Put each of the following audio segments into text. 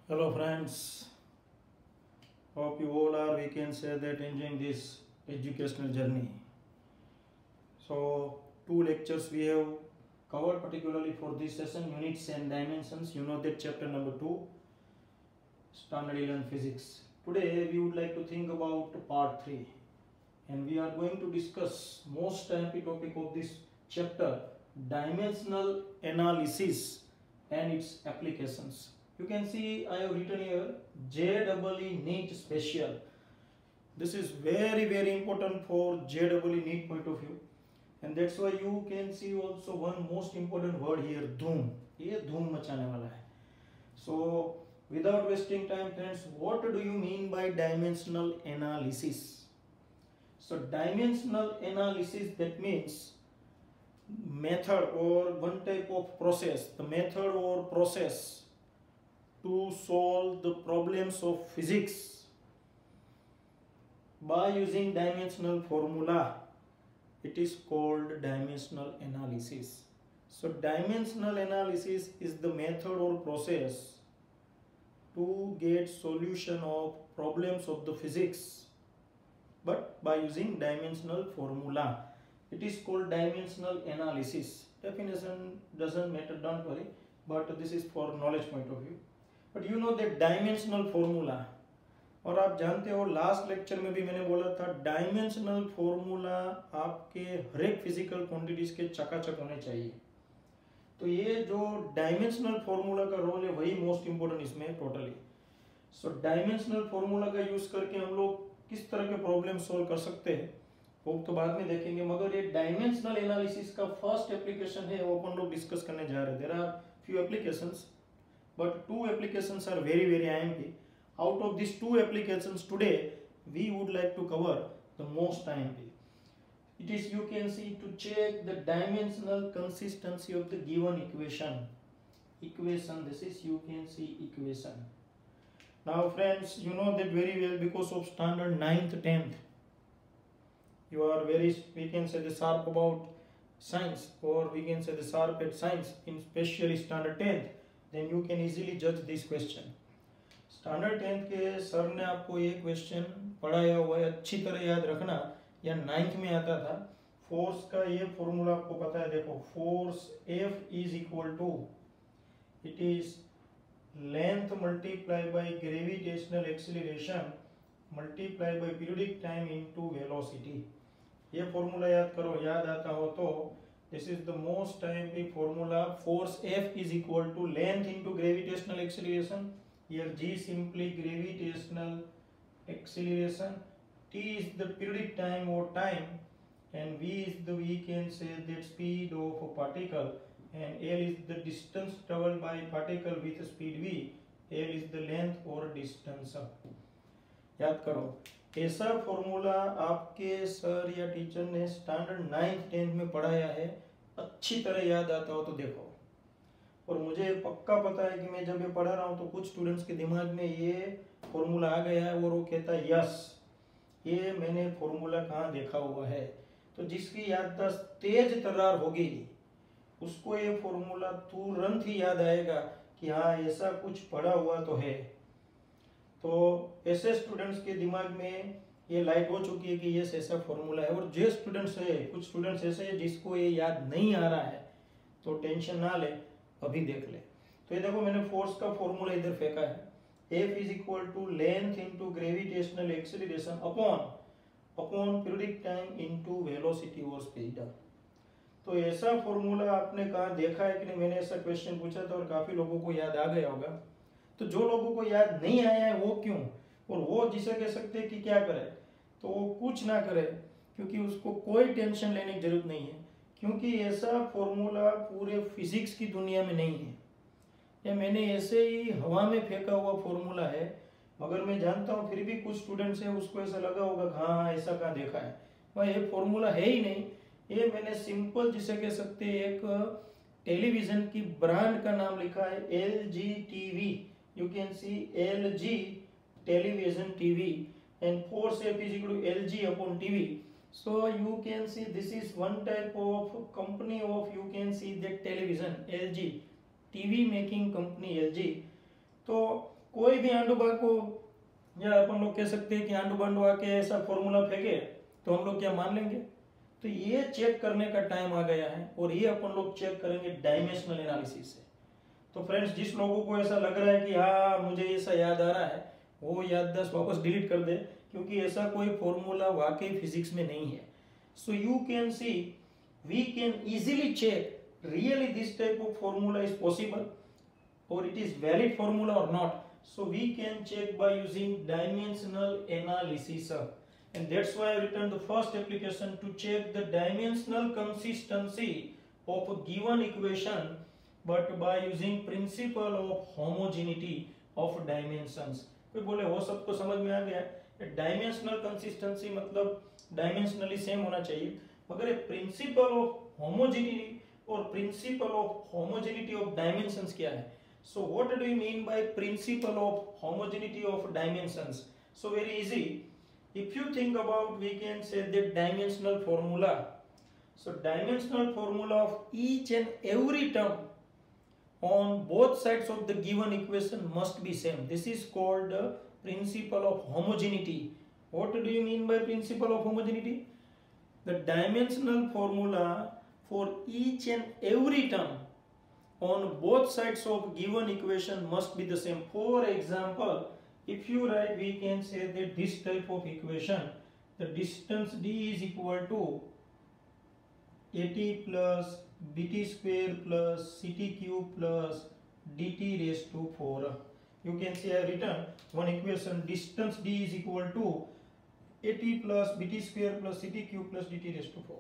Hello friends, hope you all are, we can say that, enjoying this educational journey. So, two lectures we have covered particularly for this session, units and dimensions. You know that chapter number 2, standard 11 physics. Today we would like to think about part 3, and we are going to discuss most happy topic of this chapter, dimensional analysis and its applications. You can see I have written here JEE NEET special. This is very important for JEE NEET point of view, and that's why you can see also one most important word here, धूम. ये धूम मचाने वाला है. So without wasting time friends, what do you mean by dimensional analysis? So dimensional analysis, that means method or one type of process, the method or process to solve the problems of physics by using dimensional formula. It is called dimensional analysis. So dimensional analysis is the method or process to get solution of problems of the physics, but by using dimensional formula. It is called dimensional analysis. Definition doesn't matter, don't worry, but this is for knowledge point of view. But you know that dimensional formula, और आप जानते हो last lecture में भी मैंने बोला था dimensional formula आपके हर एक फिजिकल क्वांटिटीज के चकाचक होने चाहिए. तो ये जो डायमेंशनल फॉर्मूला का रोल है वही मोस्ट इंपोर्टेंट इसमें है टोटली. सो डायमेंशनल फॉर्मूला का यूज करके हम लोग किस तरह के प्रॉब्लम सॉल्व कर सकते हैं वो तो बाद में देखेंगे, मगर ये डायमेंशनल एनालिसिस का फर्स्ट एप्लीकेशन है वो अपन लोग डिस्कस करने जा रहे हैं. There are few applications, but two applications are very IMP. Out of these two applications today we would like to cover the most IMP. It is, you can see, to check the dimensional consistency of the given equation. This is, you can see, equation. Now friends, you know that very well because of standard 9th 10th you are very, we can say, the sharp about science, or we can say the sharp at science, in especially standard 10th. then you can easily judge this question. Standard 10th के sir ने आपको ये question पढ़ाया हुआ है, अच्छी तरह याद रखना, या 9th में आता था. फोर्स का ये फॉर्मूला आपको पता है, देखो, force F is equal to, it is length multiply by gravitational acceleration multiply by periodic time into velocity. ये फॉर्मूला याद करो, याद आता हो तो. This is the most IMP formula. Force F is equal to length into gravitational acceleration. Here G simply gravitational acceleration. T is the periodic time or time, and V is the, we can say, that speed of a particle, and L is the distance traveled by particle with speed V. L is the length or distance. याद करो, ऐसा formula आपके sir या teacher ने standard 9th 10th में पढ़ाया है, अच्छी तरह याद आता हो तो देखो. और मुझे पक्का पता है कि मैं जब ये पढ़ा रहा हूँ तो कुछ स्टूडेंट्स के दिमाग में ये फॉर्मूला आ गया है और वो कहता है यस, ये मैंने फॉर्मूला कहाँ देखा हुआ है. तो जिसकी याददाश्त तेज तर्रार होगी उसको ये फॉर्मूला तुरंत ही याद आएगा कि हाँ ऐसा कुछ पढ़ा हुआ तो है. तो ऐसे स्टूडेंट्स के दिमाग में ये लाइट हो चुकी है कि ये ऐसा फॉर्मूला है. और जो स्टूडेंट्स है, कुछ स्टूडेंट्स ऐसे हैं जिसको ये याद नहीं आ रहा है, तो टेंशन ना ले, अभी देख ले. तो ये देखो, मैंने फोर्स का फॉर्मूला इधर फेंका है. F is equal to length into gravitational acceleration upon periodic time into velocity और स्पीड. तो ऐसा फॉर्मूला आपने कहाँ देखा है कि नहीं? मैंने ऐसा क्वेश्चन पूछा था और काफी लोगों को याद आ गया होगा. तो जो लोगों को याद नहीं आया है वो क्यों, और वो जिसे कह सकते हैं कि क्या करे, तो वो कुछ ना करे, क्योंकि उसको कोई टेंशन लेने की जरूरत नहीं है, क्योंकि ऐसा फॉर्मूला पूरे फिजिक्स की दुनिया में नहीं है. या मैंने ऐसे ही हवा में फेंका हुआ फॉर्मूला है, मगर मैं जानता हूँ फिर भी कुछ स्टूडेंट्स हैं उसको ऐसा लगा होगा हाँ ऐसा कहाँ देखा है. भाई ये फॉर्मूला है ही नहीं, ये मैंने सिंपल जिसे कह सकते हैं एक टेलीविजन की ब्रांड का नाम लिखा है LG TV. You can see LG television TV, and force F is equal to LG upon TV. So you can see this is one type of company of, you can see that television LG, TV making company LG. तो कोई भी आंडू बाग को, या अपन लोग कह सकते हैं कि आंडू बांडू आके ऐसा फॉर्मूला फेंके तो हम लोग क्या मान लेंगे? तो ये चेक करने का टाइम आ गया है, और ये अपन लोग चेक करेंगे डायमेंशनल एनालिसिस से। तो फ्रेंड्स, जिस लोगों को ऐसा लग रहा है कि हाँ मुझे ऐसा याद आ रहा है, वो याददाश्त वापस डिलीट कर दे, क्योंकि ऐसा कोई फॉर्मूला वाकई फिजिक्स में नहीं है। So you can see, we can easily check really this type of formula is possible or it is valid formula or not. So we can check by using dimensional analysis, and that's why I written the first application to check the dimensional consistency of a given equation, but by using principle of homogeneity of dimensions. कोई बोले वो सब तो समझ में आ गया, dimensional consistency मतलब डायमेंशनली सेम होना चाहिए, मगर प्रिंसिपल ऑफ होमोजेनिटी और principle of homogeneity of dimensions क्या है? So what do you mean by principle of homogeneity of dimensions? So very easy, if you think about, we can say that dimensional formula, so dimensional formula of each and every term on both sides of the given equation must be same. This is called the principle of homogeneity. What do you mean by principle of homogeneity? The dimensional formula for each and every term on both sides of given equation must be the same. For example, if you write, we can say that this type of equation, the distance d is equal to at plus bt square plus ct cube plus dt raised to 4. You can see I have written one equation, distance d is equal to at plus bt square plus ct cube plus dt raised to 4.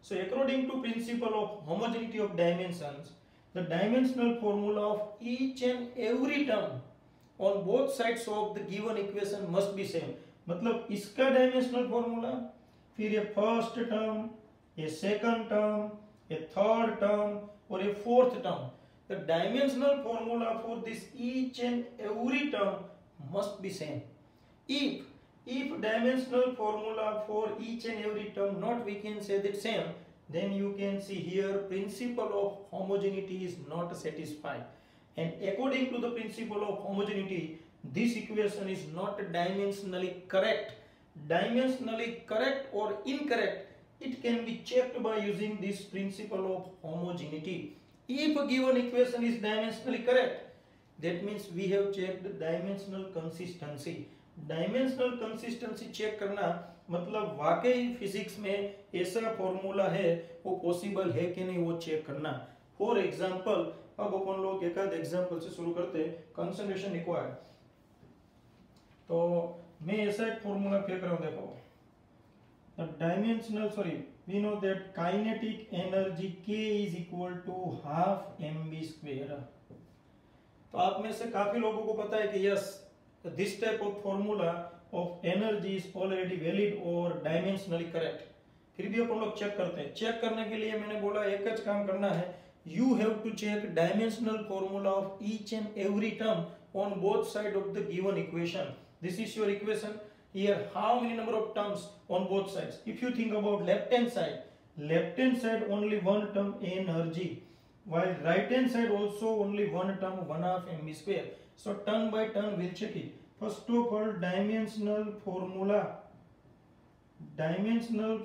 So according to principle of homogeneity of dimensions, the dimensional formula of each and every term on both sides of the given equation must be same. मतलब इसका dimensional formula, फिर ये first term, ये second term, a third term or a fourth term, the dimensional formula for this each and every term must be same. If dimensional formula for each and every term not, we can say that same, then you can see here principle of homogeneity is not satisfied, and according to the principle of homogeneity, this equation is not dimensionally correct. Dimensionally correct or incorrect, it can be checked by using this principle of homogeneity. If a given equation is dimensionally correct, that means we have checked the dimensional consistency. Dimensional consistency check करना मतलब वाकई physics में ऐसा formula है वो possible है कि नहीं, वो चेक करना. फॉर एग्जांपल, अब अपन लोग एक आध एग्जांपल से शुरू करते हैं. कंसंट्रेशन रिक्वायर्ड, तो मैं ऐसा एक फॉर्मूला फेंक रहा हूँ, देखो. The dimensional, we know that kinetic energy K is equal to half mv square. तो आप में से काफी लोगों को पता है कि yes, this type of formula of energy is already valid or dimensionally correct. फिर भी अपन लोग चेक करते हैं. चेक करने के लिए मैंने बोला एक ज काम करना है, you have to check dimensional formula of each and every term on both sides of the given equation. This is your equation. Here how many number of terms on both sides? If you think about left hand side only one term energy, while right hand side also only one term 1/2 mv square. So turn by turn we'll check it. First of all, dimensional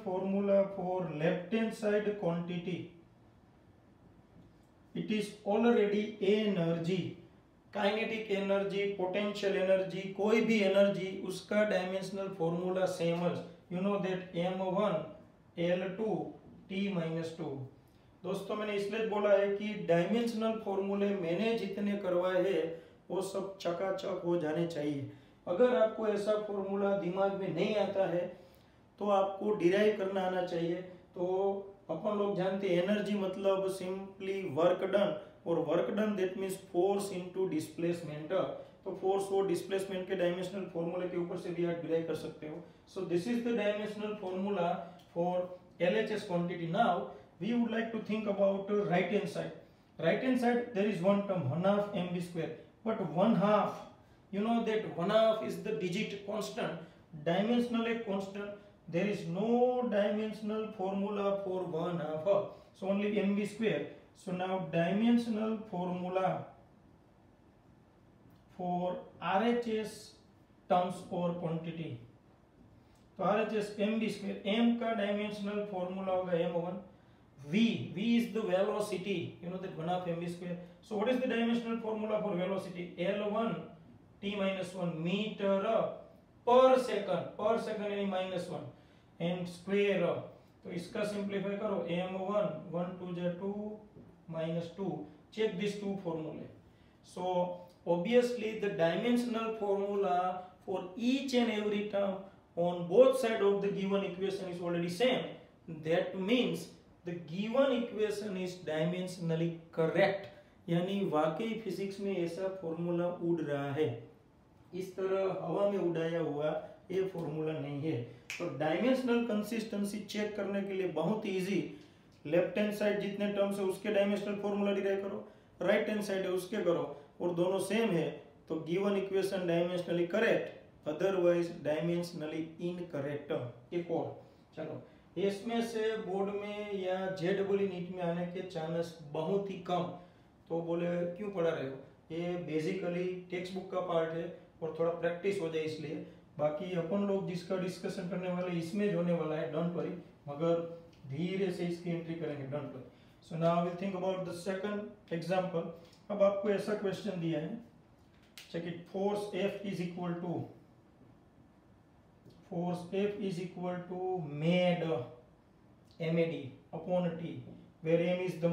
formula for left hand side quantity, it is already energy. Kinetic energy, potential energy, कोई भी energy, उसका dimensional formula same है. You know that m1 L2 T-2. दोस्तों मैंने इसलिए बोला है कि डायमेंशनल फॉर्मूले मैंने जितने करवाए हैं वो सब चकाचक हो जाने चाहिए. अगर आपको ऐसा फॉर्मूला दिमाग में नहीं आता है तो आपको डिराइव करना आना चाहिए. तो अपन लोग जानते हैं एनर्जी मतलब सिंपली वर्क डन, और work done that means force into displacement. तो फोर्स और डिस्प्लेसमेंट के डायमेंशनल फॉर्मूले के ऊपर से भी आप डिराइव कर सकते हो. So this is the dimensional formula for LHS quantity. Now we would like to think about right hand side. Right hand side there is one term 1/2 mv square, but 1/2, you know that 1/2 is the digit constant, dimensional a constant. There is no dimensional formula for 1/2, so only mv square. So now dimensional formula for RHS terms और quantity. तो RHS mv square, m का dimensional formula होगा m1, v is the velocity, you know that 1 half mv square. So what is the dimensional formula for velocity? L1 t minus 1 meter per second यानी -1 and square। तो इसका simplify करो, m1 1 2 जा 2 -2, check these two formulae. So obviously the dimensional formula for each and every term on both sides of the given equation is already same. That means the given equation is dimensionally correct, यानी वाकई physics में ऐसा formula उड़ रहा है, इस तरह हवा में उड़ाया हुआ ये फॉर्मूला नहीं है। तो डायमेंशनल कंसिस्टेंसी चेक करने के लिए बहुत इजी, लेफ्ट हैंड साइड जितने टर्म्स है उसके डायमेंशनल फॉर्मूला डिराइव करो, राइट हैंड साइड है उसके करो, और दोनों सेम है तो given equation dimensionally correct, otherwise dimensionally incorrect. एक और, चलो इसमें से बोर्ड में या जेडब्ल्यू नीट में आने के चांसेस बहुत ही कम। तो बोले क्यों पढ़ा रहे हो, ये बेसिकली टेक्स्ट बुक का पार्ट है और थोड़ा प्रैक्टिस हो जाए इसलिए, बाकी अपन लोग जिसका डिस्कशन करने वाले इसमें जो होने वाला है डोंट वरी, मगर धीरे से इसकी एंट्री करेंगे, don't worry. So now we think about the second example. अब आपको ऐसा क्वेश्चन दिया है, check it, force F is equal to made MAD upon T, where M is the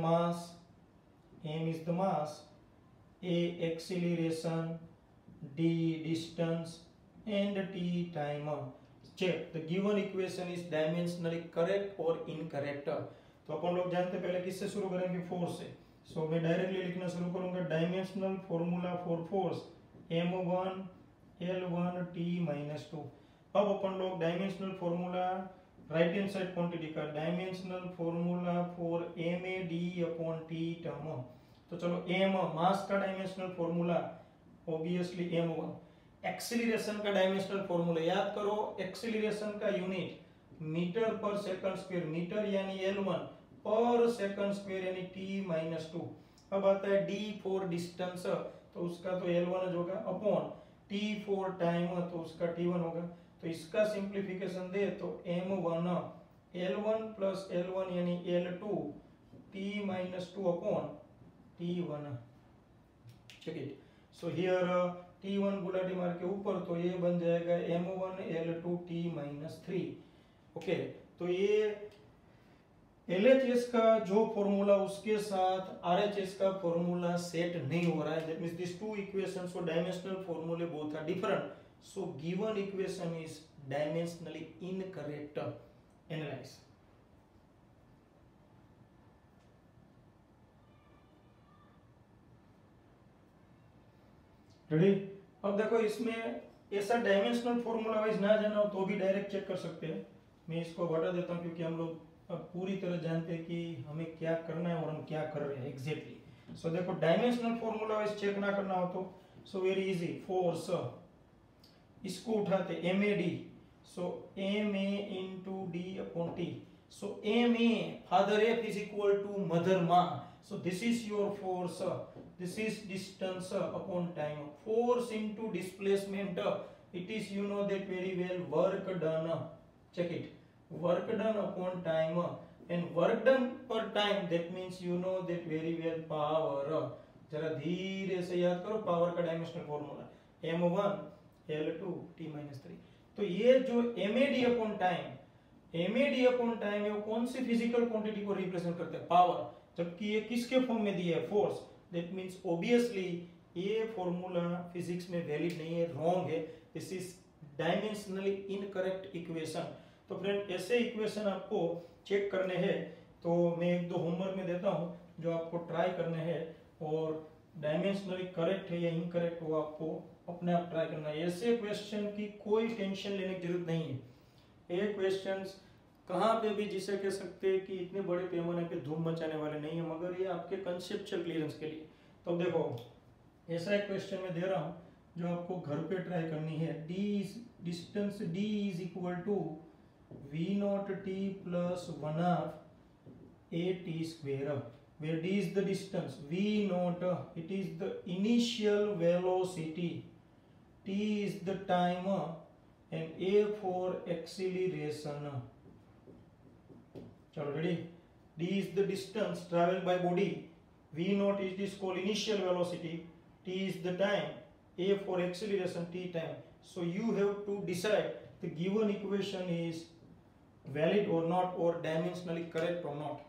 mass, A acceleration, D distance and T time. Check the given equation is dimensionally correct or incorrect. तो अपन लोग जानते हैं, पहले किससे शुरू करेंगे, force से। सो मैं डायरेक्टली लिखना शुरू करूंगा, dimensional formula for force m1 l1 t - 2। अब अपन लोग dimensional formula right hand side quantity का, dimensional formula for MAD upon T term. तो चलो m मास का dimensional formula obviously m1, acceleration का डायमेंशनल फॉर्मूला याद करो, एक्सीलरेशन का यूनिट मीटर पर सेकंड स्क्वायर, मीटर यानी L1 पर सेकंड स्क्वायर यानी T - 2। अब आता है D फॉर डिस्टेंस, तो उसका तो L1 होगा, अपॉन T फॉर टाइम तो उसका T1 होगा। तो इसका सिंप्लीफिकेशन दे तो m1 L1 प्लस L1 यानी L2 T - 2 upon T1। Check it, so here T1 गुलाटी मार के ऊपर, तो ये बन जाएगा m1 L2 T - 3। ओके, तो ये LHS का जो फॉर्मूला उसके साथ RHS का फॉर्मूला सेट नहीं हो रहा है, that means this two equations और डायमेंशनल फॉर्मूले both are different, so given equation is dimensionally incorrect. Analyze. Ready? अब देखो इसमें ऐसा डायमेंशनल फॉर्मूला वाइज ना जाना हो तो भी डायरेक्ट चेक कर सकते हैं। मैं इसको हटा देता हूं क्योंकि हम लोग अब पूरी तरह जानते हैं कि हमें क्या करना है और हम क्या कर रहे हैं एग्जैक्टली। सो देखो डायमेंशनल फॉर्मूला वाइज चेक ना करना हो तो सो वेरी इजी, फोर्स इसको उठाते MAD, so MA into D upon T, so MA father F is equal to mother ma, so this is your force, this is distance upon time, force into displacement, it is you know that very well work done, check it, work done upon time and work done per time, that means you know that very well power। जरा धीरे से याद करो power का dimensional formula m1 L2 T - 3। तो ये जो MAD upon time है वो कौन सी फिजिकल क्वांटिटी को रिप्रेजेंट करता है, पावर, जबकि ये किसके फॉर्म में दिया है, फोर्स। दैट मींस ऑब्वियसली ये फॉर्मूला फिजिक्स में वैलिड नहीं है, रॉन्ग है, this is dimensionally incorrect equation. तो फ्रेंड ऐसे इक्वेशन आपको चेक करने हैं तो मैं एक दो होमवर्क में देता हूँ जो आपको ट्राई करने हैं, और डायमेंशनली करेक्ट है या इनकरेक्ट वो आपको अपने आप ट्राई करना है। ऐसे क्वेश्चन की कोई टेंशन लेने की जरूरत नहीं है, ये क्वेश्चंस कहाँ पे भी जिसे कह सकते हैं कि इतने बड़े पैमाने पे धूम मचाने वाले नहीं है, मगर ये आपके कंसेप्चुअल क्लियरेंस के लिए। तो देखो ऐसा एक क्वेश्चन मैं दे रहा हूँ जो आपको घर पे ट्राई करनी है। Distance D is equal to V0 T plus 1/2 AT square, where d is the distance, v naught, it is the initial velocity, t is the time, and a for acceleration. चलो ready, d is the distance traveled by body, v naught it is called initial velocity, t is the time, a for acceleration, t time. So you have to decide the given equation is valid or not, or dimensionally correct or not.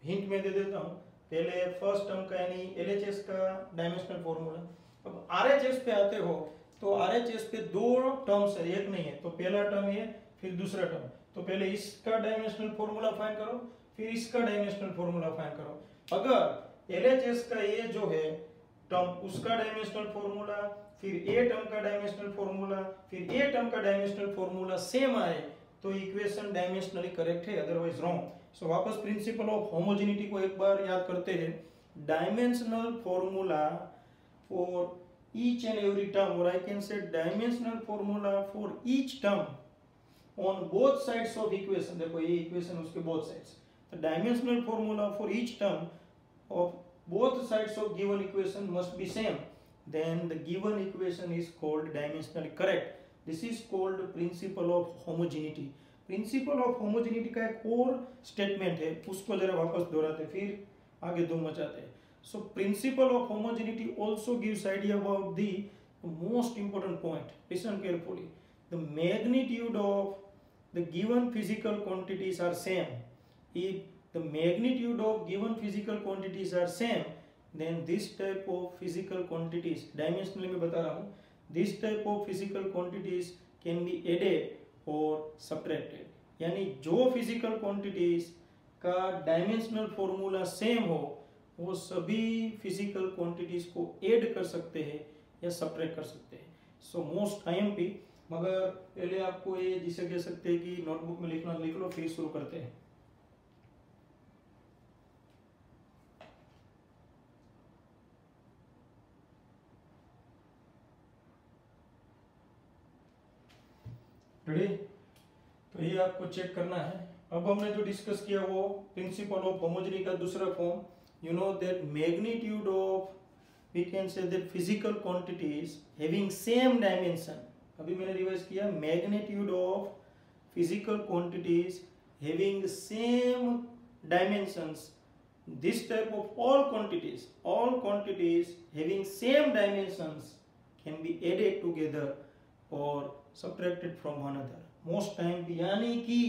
Hint में दे देता हूँ, पहले first term का यानी LHS का dimensional formula. अब RHS पे आते हो तो RHS पे दो टर्म्स है, एक नहीं है, तो पहला टर्म ये फिर दूसरा टर्म, तो पहले इसका डायमेंशनल फॉर्मूला फाइंड करो, फिर इसका डायमेंशनल फॉर्मूला फाइंड करो। अगर LHS का ये जो है टर्म उसका डायमेंशनल फॉर्मूला, फिर ए टर्म का डायमेंशनल फॉर्मूला, फिर ए टर्म का डायमेंशनल फॉर्मूला सेम आए तो इक्वेशन डायमेंशनली करेक्ट है, अदरवाइज रॉन्ग। सो वापस प्रिंसिपल ऑफ होमोजेनिटी को एक बार याद करते हैं। Dimensional formula for each and every term, or I can say dimensional formula for each term on both sides of equation। देखो ये equation उसके both sides, the dimensional formula for each term of both sides of given equation must be same, then the given equation is called dimensionally correct. This is called principle of homogeneity। principle of homogeneity का एक और statement है, उसको जरा वापस दोहराते फिर आगे धूम मचाते हैं। So principle of homogeneity also gives idea about the most important point. Listen carefully. The magnitude of the given physical quantities are same. If the magnitude of given physical quantities are same, then this type of physical quantities, dimensionally मैं बता रहा हूँ, this type of physical quantities can be added or subtracted। यानी जो physical quantities का dimensional formula same हो, वो सभी फिजिकल क्वांटिटीज को ऐड कर सकते हैं या सब्ट्रैक्ट कर सकते हैं। सो मोस्ट IMP, मगर पहले आपको ये जिसे कह सकते हैं कि नोटबुक में लिखना लिख लो, फिर शुरू करते हैं। रेडी? तो ये आपको चेक करना है। अब हमने जो डिस्कस किया वो प्रिंसिपल ऑफ होमोजेनिटी का दूसरा form. You know that magnitude of, we can say that physical quantities having same dimension, अभी मैंने रिवाइज किया, magnitude of physical quantities having same dimensions, this type of all quantities having same dimensions can be added together or subtracted from one another। most time यानी कि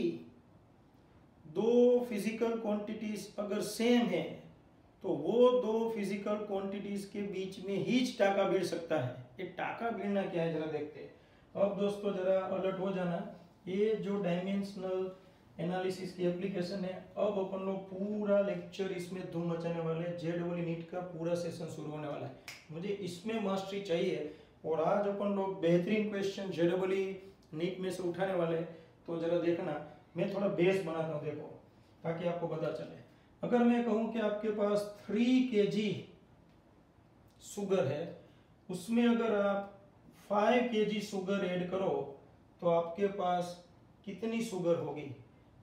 दो physical quantities अगर same है तो वो दो फिजिकल क्वांटिटीज के बीच में ही टाका भिड़ सकता है। ये टाका भिड़ना क्या है जरा देखते हैं। अब दोस्तों जरा अलर्ट हो जाना, ये जो डायमेंशनल एनालिसिस की एप्लीकेशन है, अब अपन लोग पूरा लेक्चर इसमें धूम मचाने वाले। JEE नीट का पूरा सेशन शुरू होने वाला है, मुझे इसमें मास्टरी चाहिए, और आज अपन लोग बेहतरीन क्वेश्चन JEE नीट में से उठाने वाले। तो जरा देखना, मैं थोड़ा बेस बनाता हूँ, देखो ताकि आपको पता चले। अगर मैं कहूं कि आपके पास 3 kg शुगर है, उसमें अगर आप 5 kg शुगर ऐड करो तो आपके पास कितनी शुगर होगी?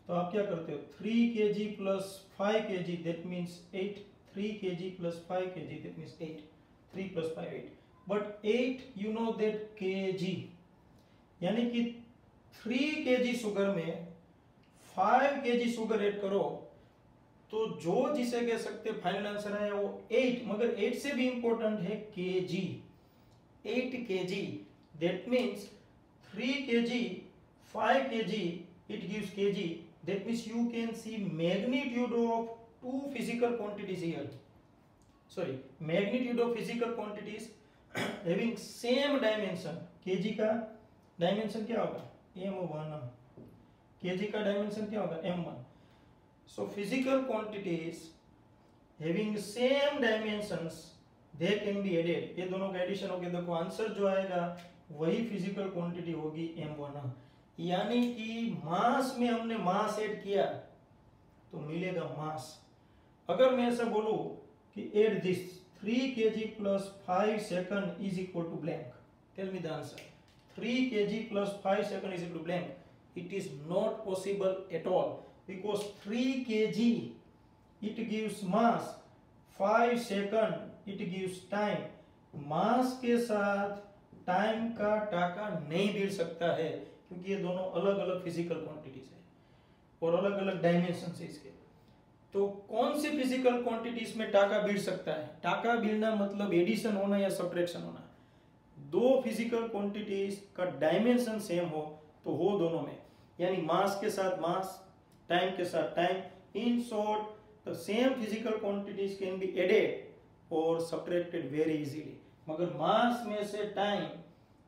तो आप क्या करते हो, 3 kg plus 5 kg that means 8, 3 kg plus 5 kg that means 8, 3 plus 5 8, but 8 you know that kg, यानी कि 3 kg शुगर में 5 kg शुगर ऐड करो तो जो जिसे कह सकते फाइनल आंसर है वो 8, मगर 8 से भी इंपॉर्टेंट है kg, 8 kg, that means 3 kg 5 kg it gives kg, that means you can see magnitude of two physical quantities here, sorry, magnitude of physical quantities having same dimension। kg का dimension क्या होगा, m1, kg का dimension क्या होगा, m1। So physical quantities having same dimensions they can be added, ये दोनों का addition होगा, देखो आंसर जो आएगा वही फिजिकल क्वांटिटी होगी m1। यानी कि मास में हमने मास ऐड किया तो मिलेगा मास। अगर मैं ऐसा बोलूं कि add this 3 kg plus 5 second is equal to blank, tell me the answer। 3 kg plus 5 second is equal to blank, it is not possible at all, because 3 kg it gives mass 5 second it gives time. Mass के साथ time का टाका नहीं भिड़ सकता है, क्योंकि ये दोनों अलग अलग फिजिकल क्वांटिटीज है और अलग अलग डायमेंशन है इसके। तो कौन सी फिजिकल क्वांटिटीज में टाका भिड़ सकता है? टाका भिड़ना मतलब एडिशन होना या सब्ट्रैक्शन होना। दो फिजिकल क्वांटिटीज का डायमेंशन सेम हो तो हो दोनों में, यानी मास के साथ मास, टाइम के साथ time. In short, the same physical quantities can be added और सब्ट्रैक्टेड वेरी इजीली। मगर मास में से टाइम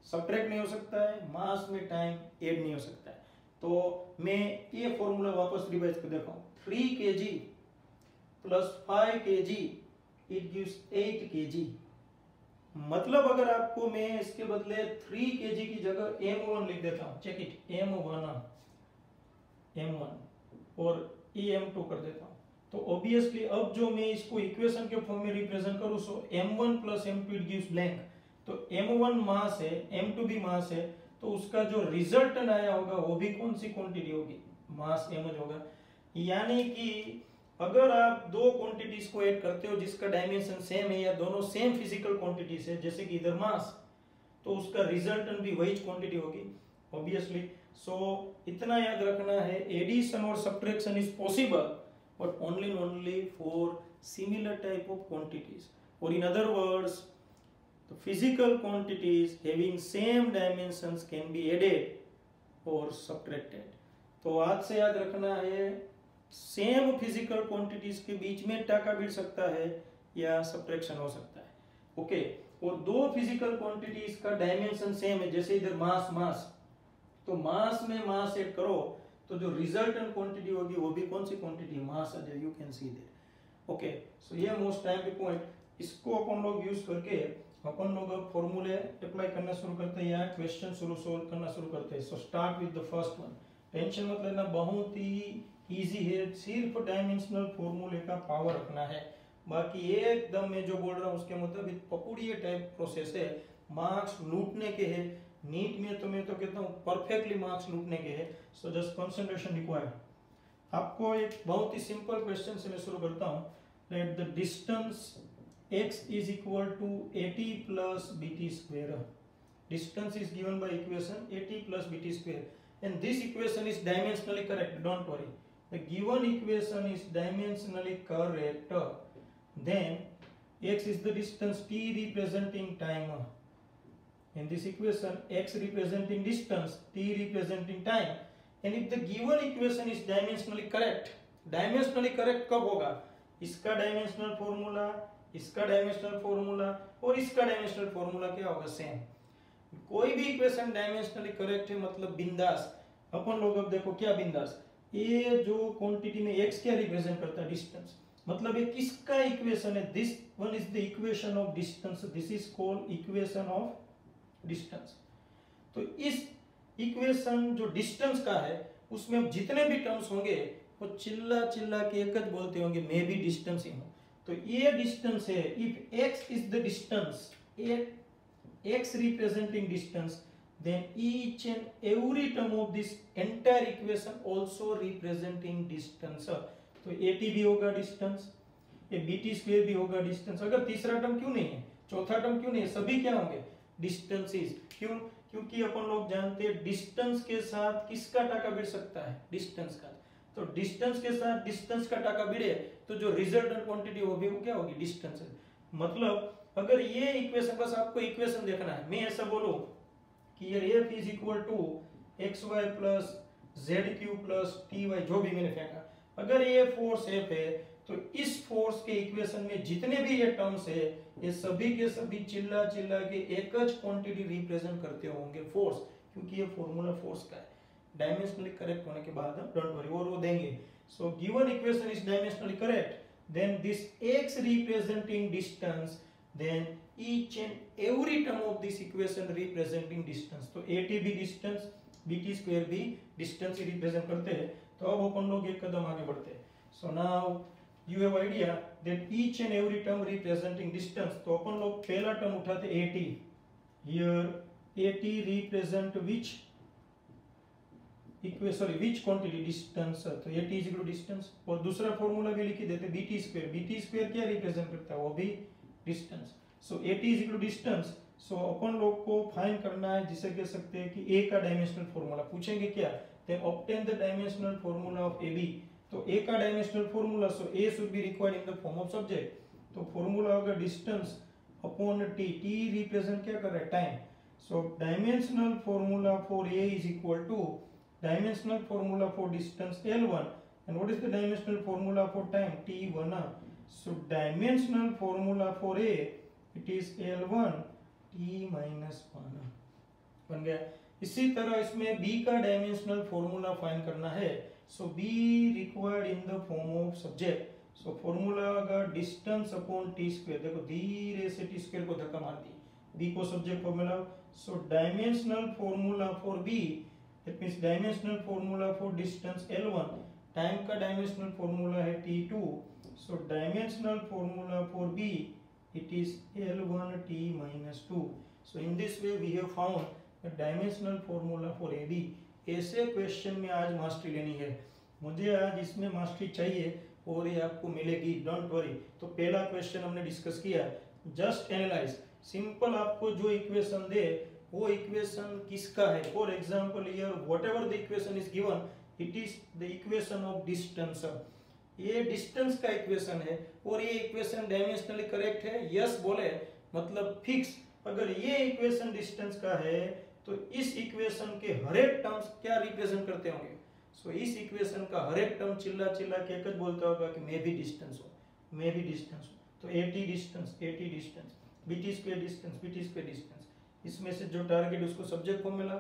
सब्ट्रैक्ट नहीं हो सकता है, मास में टाइम ऐड नहीं हो सकता है। तो मैं ये फॉर्मूला वापस रिवाइज कर देखा हूं। 3 kg plus 5 kg it gives 8 kg। मतलब अगर आपको मैं इसके बदले 3 kg की जगह m1 लिख देता हूं, चेक इट, m1 और m2 कर देता हूं, तो ऑब्वियसली अब जो मैं इसको इक्वेशन के फॉर्म में रिप्रेजेंट करूं, सो m1 plus m2 it gives blank. तो m1 मास है, m2 भी मास है, तो उसका जो रिजल्टेंट आया होगा वो भी कौन सी क्वांटिटी होगी? मास m होगा। यानी कि अगर आप दो क्वांटिटीज को ऐड करते हो जिसका डायमेंशन सेम है या दोनों सेम फिजिकल क्वांटिटीज है, जैसे कि इधर मास, तो उसका रिजल्टेंट भी वही क्वांटिटी होगी ऑब्वियसली। सो इतना याद रखना है, एडिशन और subtraction is possible but only for similar type of quantities, और in other words the physical quantities having same dimensions can be added or subtracted। तो आज से याद रखना है, सेम फिजिकल क्वांटिटीज के बीच में टाका भिड़ सकता है या सब्ट्रैक्शन हो सकता है। ओके, और दो फिजिकल क्वांटिटीज का डायमेंशन सेम है, जैसे इधर मास मास, तो मास में मास ऐड करो तो जो रिजल्टेंट क्वांटिटी होगी वो भी कौन सी क्वांटिटी? मास है, you can see there. Okay, so ये मोस्ट टाइम पे पॉइंट, इसको अपन लोग यूज करके अपन लोग अब फॉर्मूले अप्लाई करना शुरू करते हैं या क्वेश्चन सोल्व करना शुरू करते हैं। So start with the first one. Tension मत लेना, बहुत ही इजी है, सिर्फ डायमेंशनल फॉर्मूले का पावर रखना है। बाकी एकदम मैं जो बोल रहा हूँ उसके मुताबिक पपुड़िया टाइप प्रोसेस है, मार्क्स लूटने के हैं। नीट में तो मैं तो कहता हूँ परफेक्टली मार्क्स लूटने के हैं। So just concentration required. आपको एक बहुत ही सिंपल क्वेश्चन से मैं शुरू करता हूँ। Let the distance x is equal to at plus bt square. Distance is given by equation at plus bt square, and this equation is dimensionally correct, don't worry. The given equation is dimensionally correct. Then x is the distance, t representing time. In this equation, x representing distance, t representing time. And if the given equation is dimensionally correct कब होगा? इसका dimensional formula, इसका dimensional formula और इसका dimensional formula क्या होगा? Same. कोई भी इक्वेशन डायमेंशनली करेक्ट है मतलब बिंदास। अपन लोग अब देखो क्या बिंदास, ये जो क्वांटिटी में x क्या रिप्रेजेंट करता है? डिस्टेंस। मतलब ये किसका इक्वेशन है? This one is the equation of distance, this is called equation of distance. तो इस इक्वेशन जो डिस्टेंस का है उसमें जितने भी टर्म्स होंगे वो चिल्ला चिल्ला के एक ज बोलते होंगे मैं भी डिस्टेंस ही हूं। तो ये डिस्टेंस है। If x is the distance, x representing distance, then each and every term of this entire equation also representing distance। तो at भी होगा डिस्टेंस, ये bt स्क्वायर भी होगा डिस्टेंस। अगर तीसरा टर्म क्यों नहीं है, चौथा टर्म क्यों नहीं है, सभी क्या होंगे? डिस्टेंसेस। क्यों? क्योंकि अपन लोग जानते हैं डिस्टेंस के साथ किसका टाका भिड़ सकता है? डिस्टेंस का। तो डिस्टेंस के साथ डिस्टेंस का टाका भिड़े तो जो रिजल्टेंट क्वांटिटी होगी वो क्या होगी? डिस्टेंस है। मतलब अगर ये इक्वेशन, बस आपको इक्वेशन देखना है, मैं ऐसा बोलूं कि ये f is equal to xy plus zq plus ty, जो भी मैंने फेंका, अगर ये फोर्स f है तो इस फोर्स के इक्वेशन में जितने भी ये टर्म्स है ये सभी के सभी चिल्ला चिल्ला के एक ज क्वांटिटी रिप्रेजेंट करते होंगे, फोर्स, क्योंकि ये फॉर्मूला फोर्स का है। डायमेंशनली करेक्ट होने के बाद डोंट वरी, और वो देंगे। So given equation is dimensionally correct, then this x representing distance, then each and every term of this equation representing distance। तो at भी डिस्टेंस, bt स्क्वायर भी डिस्टेंस ही रिप्रेजेंट करते हैं। तो अब अपन लोग एक कदम आगे बढ़ते हैं। So now you have idea that each and every term representing distance। तो अपन लोग पहला टर्म उठाते at। Here at represent which? Sorry which quantity distance, तो ये T is equal to distance, और दूसरा फॉर्मूला भी लिख देते बीटी स्क्वायर क्या रिप्रेजेंट करता है, वो भी distance. So a t is equal to distance. So अपन लोग को फाइंड करना है, जिसे कह सकते हैं कि ए का डायमेंशनल फॉर्मूला पूछेंगे क्या, then obtain the dimensional formula of A B. तो ए का dimensional formula, so A should be required in the form of subject. तो फॉर्मूला होगा distance upon T, T represent क्या कर रहा है, time. So dimensional formula for A is equal to dimensional formula for distance L1, and what is the dimensional formula for time, T1. So dimensional formula for A, it is L1 T minus 1 बन गया। इसी तरह इसमें B का dimensional formula find करना है। सो B required in the form of subject. So formula होगा distance upon T square, देखो धीरे से टी स्क्वायर को धक्का मार दी, B को subject formula. So dimensional formula for B, that means dimensional formula for distance L1, time का dimensional formula है T2, so dimensional formula for B, it is L1 T minus 2. So in this way we have found the dimensional formula for AB. ऐसे question में आज mastery लेनी है, मुझे आज इसमें मास्टरी चाहिए और ये आपको मिलेगी, डोंट वरी। तो पहला क्वेश्चन हमने डिस्कस किया, जस्ट एनालाइज, सिंपल आपको जो इक्वेशन दे वो इक्वेशन किसका है। For example here whatever the equation is given, it is the equation of distance. ये डिस्टेंस का इक्वेशन है और ये इक्वेशन डायमेंशनली करेक्ट है, यस बोले मतलब फिक्स। अगर ये इक्वेशन डिस्टेंस का है तो इस इक्वेशन के हर एक टर्म्स क्या रिप्रेजेंट करते होंगे। सो इस इक्वेशन का हर एक टर्म चिल्ला चिल्ला के एक बोलता होगा कि मैं भी डिस्टेंस हूँ, मैं भी डिस्टेंस हूँ। तो eighty distance, eighty distance, BT square distance, BT square distance. इसमें से जो टारगेट उसको सब्जेक्ट को मिला,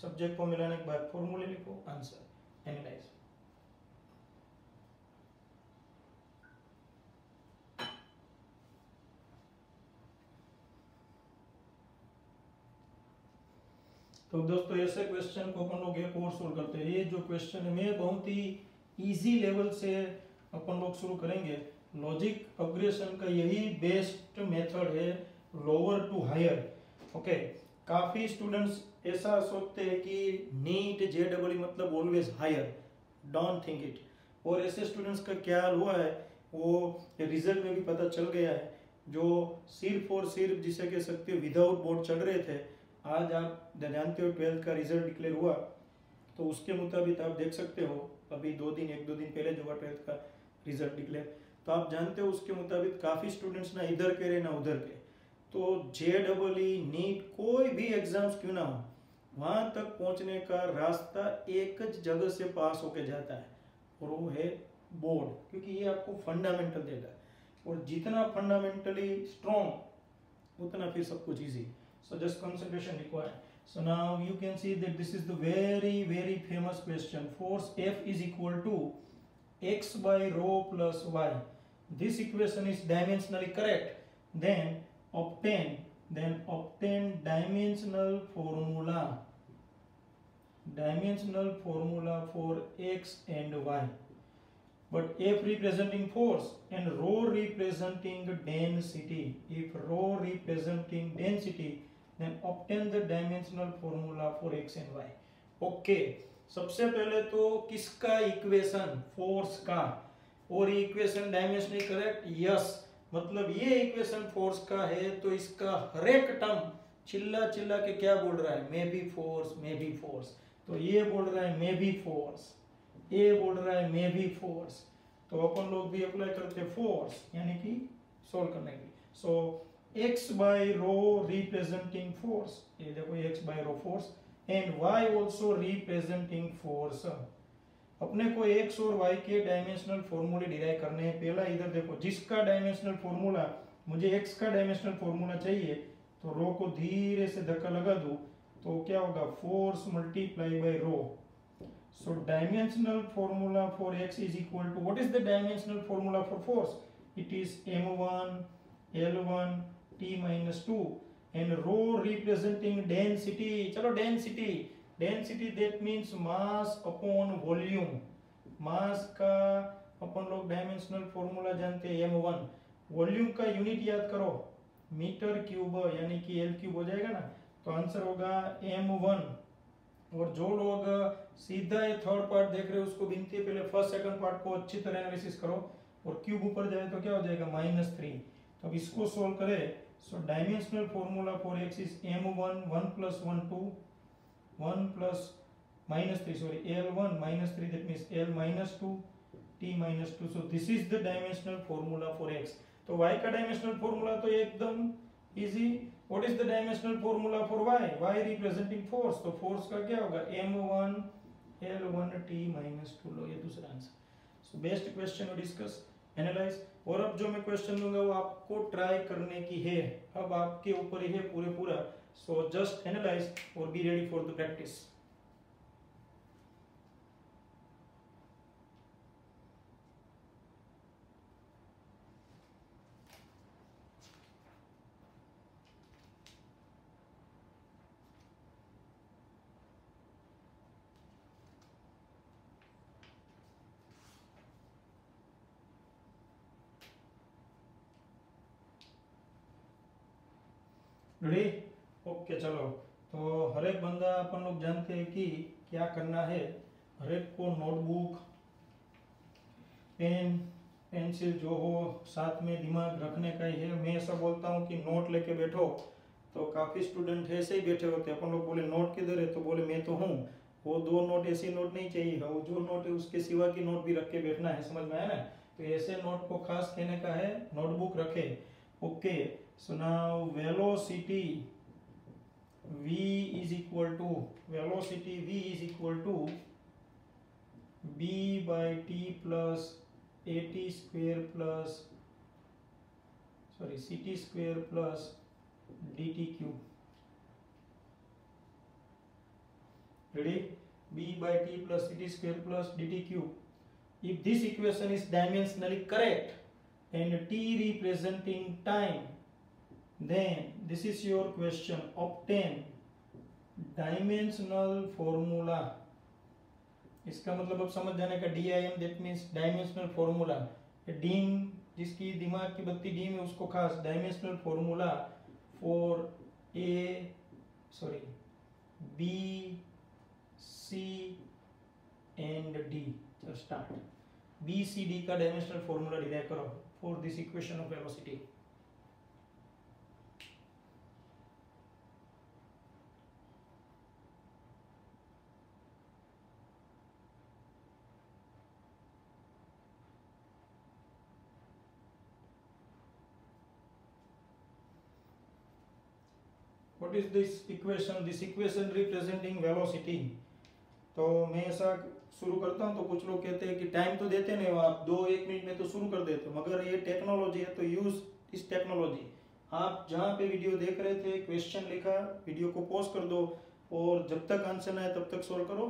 सब्जेक्ट को मिलाने के बाद फॉर्मूले लिखो, आंसर, एनालाइज। तो दोस्तों ऐसे क्वेश्चन को अपन लोग एक और सोल्व करते हैं। ये जो क्वेश्चन है मैं बहुत ही इजी लेवल से अपन लोग शुरू करेंगे। लॉजिक प्रोग्रेशन का यही बेस्ट मेथड है, लोअर टू हायर। ओके, काफी स्टूडेंट्स ऐसा सोचते हैं कि नीट जेडबल मतलब always higher, don't think it. और ऐसे स्टूडेंट्स का क्या हुआ है वो रिजल्ट में भी पता चल गया है, जो सिर्फ और सिर्फ जिसे कह सकते हो विदाउट बोर्ड चल रहे थे। आज आप जानते हो 12th का रिजल्ट डिक्लेयर हुआ, तो उसके मुताबिक आप देख सकते हो अभी एक दो दिन पहले जो हुआ 12th का रिजल्ट डिक्लेयर, तो आप जानते हो उसके मुताबिक काफी स्टूडेंट्स ना इधर के रहे ना उधर के। तो जेडबलई नीट कोई भी एग्जाम्स क्यों ना हो, वहां तक पहुंचने का रास्ता एक जगह से पास होके जाता है और वो है बोर्ड, क्योंकि ये आपको फंडामेंटल देगा और जितना फंडामेंटली स्ट्रॉन्ग उतना फिर सब कुछ easy. So just concentration required. So now you can see that this is the very famous question. Force F is equal to x by rho plus y. This equation is dimensionally correct. Then obtain dimensional formula for x and y. But F representing force and rho representing density. If rho representing density, then obtain the dimensional formula for x and y. Okay, सबसे पहले तो किसका equation, force का, और ये equation dimensionally correct, yes. मतलब ये equation force का है तो इसका हर एक टर्म चिल्ला चिल्ला के क्या बोल रहा है, may be force, may be force. तो ये बोल रहा है मे बी फोर्स, ये बोल रहा है मे बी फोर्स, तो अपन लोग भी अप्लाई करते हैं फोर्स, यानी कि सोल्व करने के लिए। सो x by rho representing force, ये देखो x by rho force and y also representing force। अपने को x और y के डायमेंशनल फॉर्मूले डिराइव करने हैं। पहला इधर देखो, जिसका डायमेंशनल फॉर्मूला, मुझे x का डायमेंशनल फॉर्मूला चाहिए, तो रो को धीरे से धक्का लगा दूं तो क्या होगा, force multiply by rho. So dimensional formula for x is equal to, what is the dimensional formula for force, it is m1 l1 t minus 2 and rho representing density। चलो density that means mass upon volume। मास का अपन लोग dimensional formula जानते हैं m1। Volume का unit याद करो, metre cube, यानी कि l क्यूब हो जाएगा ना, तो आंसर होगा m1 और जो लोग सीधा ये थर्ड पार्ट देख रहे हो उसको विनती है पहले फर्स्ट सेकंड पार्ट को अच्छी तरह एनालिसिस करो, और क्यूब ऊपर जाए तो क्या हो जाएगा -3। तो अब इसको सोल्व करें, so dimensional formula for x is m1 1 + 1 2 1 + -3 sorry l1 -3 that means l -2 t -2। so this is the dimensional formula for x। तो y का डायमेंशनल फॉर्मूला तो एकदम easy. What is the dimensional formula for y? y representing force, तो force का क्या होगा m1 l1 t -2। लो ये दूसरा answer. So best question to discuss, analyse. और अब जो मैं क्वेश्चन दूंगा वो आपको ट्राई करने की है, अब आपके ऊपर ही है पूरा। सो जस्ट एनालाइज और be ready for the practice. Ready? Okay चलो। तो हर एक बंदा अपन लोग जानते हैं कि क्या करना है। हर एक को नोटबुक, पेन, पेंसिल जो हो साथ में दिमाग रखने का ही है। मैं ऐसा बोलता हूँ कि नोट लेके बैठो, तो काफ़ी स्टूडेंट ऐसे ही बैठे होते हैं। अपन लोग बोले नोट किधर है, तो बोले मैं तो हूँ। वो 2 नोट ऐसी नोट नहीं चाहिए, वो जो नोट है उसके सिवा की नोट भी रख के बैठना है, समझ में आया ना? तो ऐसे नोट को खास कहने का है नोटबुक रखे। Okay, so now velocity v is equal to b by t plus at square plus ct square plus dt cube। ready? b by t plus ct square plus dt cube। if this equation is dimensionally correct and t representing time, then this is your question, obtain dimensional formula। इसका मतलब अब समझ जाने का, DIM that means dimensional formula. Dim, जिसकी दिमाग की बत्ती डीम है उसको खास, dimensional formula for B C and D. Start. B C D का डायमेंशनल फॉर्मूला डिराइव करो for this equation of velocity. What is this equation? This equation representing velocity। तो मैं ऐसा शुरू करता हूँ, तो कुछ लोग कहते हैं कि टाइम तो देते नहीं हो आप, 2-1 मिनट में तो शुरू कर देते हो, मगर ये टेक्नोलॉजी है तो यूज इस टेक्नोलॉजी। आप जहाँ पे वीडियो देख रहे थे, क्वेश्चन लिखा, वीडियो को पॉज कर दो और जब तक आंसर ना आए तब तक सोल्व करो,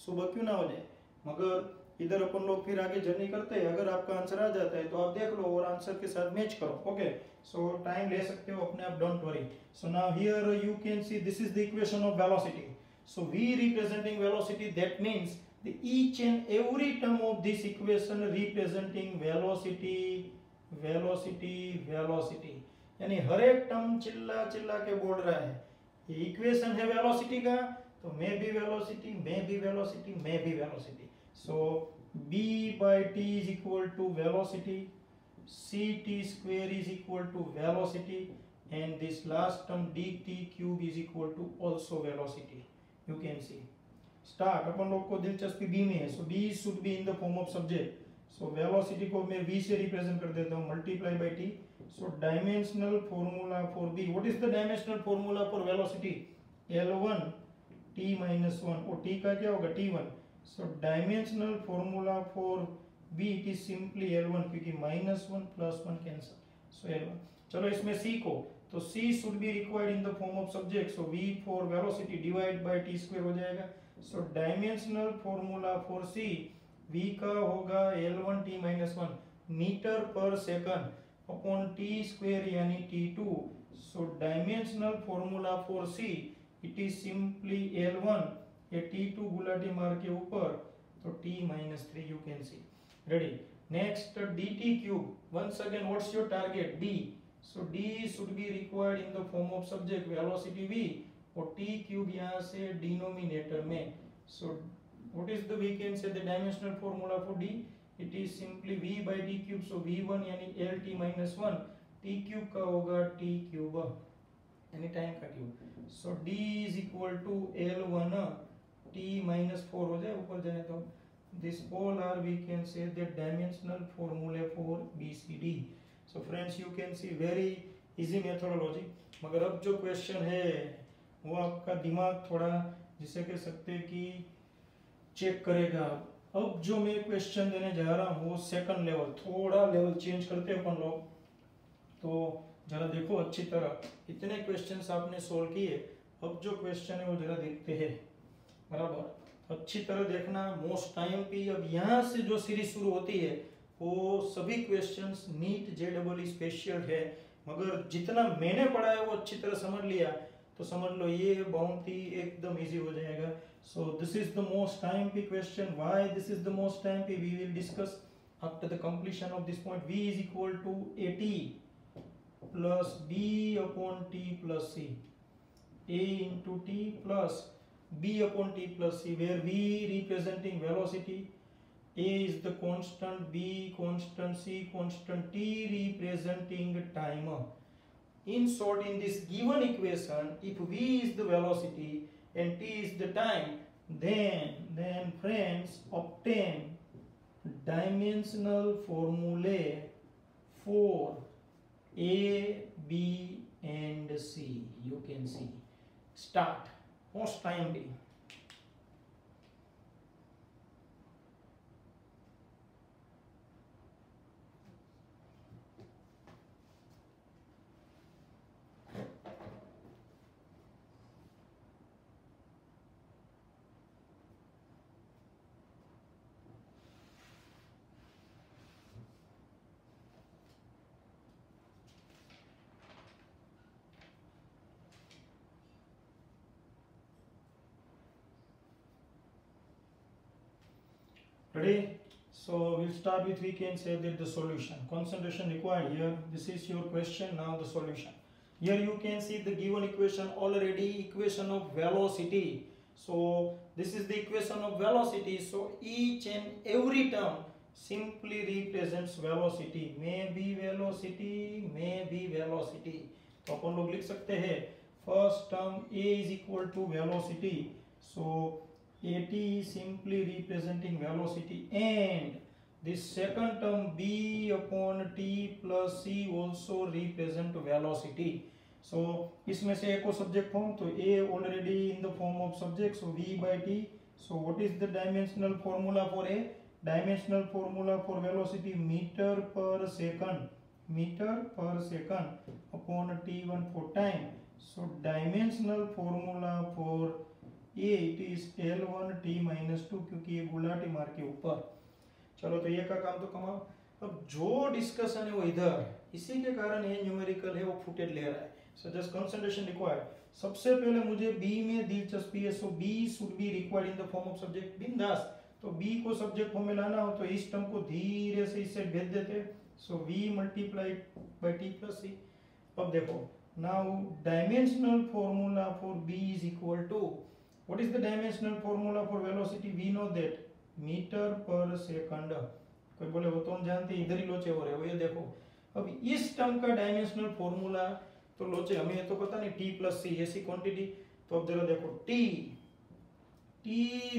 सुबह क्यों ना हो जाए। मगर इधर अपन लोग फिर आगे जर्नी करते हैं, अगर आपका आंसर आ जाता है तो आप देख लो और आंसर के साथ मैच करो। ओके, सो टाइम ले सकते हो अपने आप, don't worry. So now here you can see this is the equation of velocity. So V representing velocity, that means the each and every term of this equation representing velocity। यानी हर एक term चिल्ला चिल्ला के बोल रहा है। ये equation है वेलोसिटी का, तो मैं भी वेलोसिटी, मैं भी वेलोसिटी, मैं भी velocity. So b by t is equal to velocity, ct square is equal to velocity, and this last term dt cube is equal to also velocity। You can see। Start. अपन लोग को दिलचस्पी b में है, so b should be in the form of subject. So velocity को मैं v से represent कर देता हूँ, multiply by t। So dimensional formula for b, what is the dimensional formula for velocity? l1 t -1, और t का क्या होगा? t1। So dimensional formula for b it is simply l1, क्योंकि -1 + 1 कैंसिल, सो l1। चलो इसमें c को, तो c should be required in the form of subject, so v for velocity divide by t square हो जाएगा। so dimensional formula for c, v का होगा l1 t -1 metre पर सेकंड अपॉन t स्क्वायर यानी t2। so dimensional formula for c it is simply l1, ये t2 Gulati मार के ऊपर, तो t -3 you can see। ready? next dt cube, once again what's your target? d। So d should be required in the form of subject velocity v, और T cube यहाँ से denominator में. So what is the we can say the dimensional formula for D. It is simply v by d cube. So v1 यानी lt minus 1 t cube का होगा t cube यानी time का cube. So d is equal to l1 t minus 4 हो जाए ऊपर जाए तो. This all are we can say the dimensional formula for BCD. So friends you can see very easy methodology. मगर अब जो क्वेश्चन है वो आपका दिमाग थोड़ा जिसे कह सकते हैं कि चेक करेगा. अब जो मैं क्वेश्चन देने जा रहा हूँ वो सेकंड लेवल, थोड़ा लेवल चेंज करते हैं अपन लोग. तो जरा देखो अच्छी तरह. इतने क्वेश्चंस आपने सोल्व किए, अब जो क्वेश्चन है वो जरा देखते हैं. बराबर अच्छी तरह देखना. मोस्ट टाइम पे अब यहाँ से जो सीरीज शुरू होती है वो सभी क्वेश्चंस नीट जेडबल स्पेशल है. मगर जितना मैंने पढ़ा है वो अच्छी तरह समझ लिया तो समझ लो ये बहुत ही एकदम इजी हो जाएगा. So this is the most time पे question. Why this is the most time पे we will discuss after the completion of this point. v is equal to at plus b upon t plus c. a into t plus b upon t plus c, where v representing velocity, a is the constant, b constant, c constant, t representing time. In short, in this given equation, if v is the velocity and t is the time, then friends obtain dimensional formulae for a, b and c. You can see. Start. Most time being. Ready? So we'll start with, we can say that the solution. Concentration required here. This is your question. Now the solution. Here you can see the given equation already, equation of velocity. So this is the equation of velocity. So each and every term simply represents velocity. May be velocity, may be velocity. तो अपन लोग लिख सकते हैं first term a is equal to velocity. So at is simply representing velocity, and this second term b upon t plus c also represent velocity. So इसमें से एक को subject form, तो a already in the form of subject, so v by t. So what is the dimensional formula for a? Dimensional formula for velocity meter per second, meter per second upon t1 for time. So dimensional formula for ये it is L1 t minus 2, क्योंकि ये गुलाटी मार के ऊपर. चलो तो ये का काम तो कमाओ. अब जो डिस्कशन है वो इधर, इसी के कारण ये न्यूमेरिकल है वो फुटेज ले रहा है. सो जस्ट कंसंट्रेशन रिक्वायर्ड. सबसे पहले मुझे b में दिलचस्पी है. सो b should be required in the form of subject. बिंदास. तो b को सब्जेक्ट फॉर्म में लाना हो तो इस टर्म को धीरे से इससे भेज देते. So v multiplied by t plus c. अब देखो now dimensional formula for b is equal to, what is the dimensional formula for velocity? We know that meter per second. कोई बोले वो तो हम जानते हैं, इधर ही लोचे हो रहे हो. ये देखो अब इस टर्म का डायमेंशनल फॉर्मूला तो लोचे हमें ये तो पता नहीं, t प्लस c ऐसी क्वांटिटी. तो अब जरा देखो t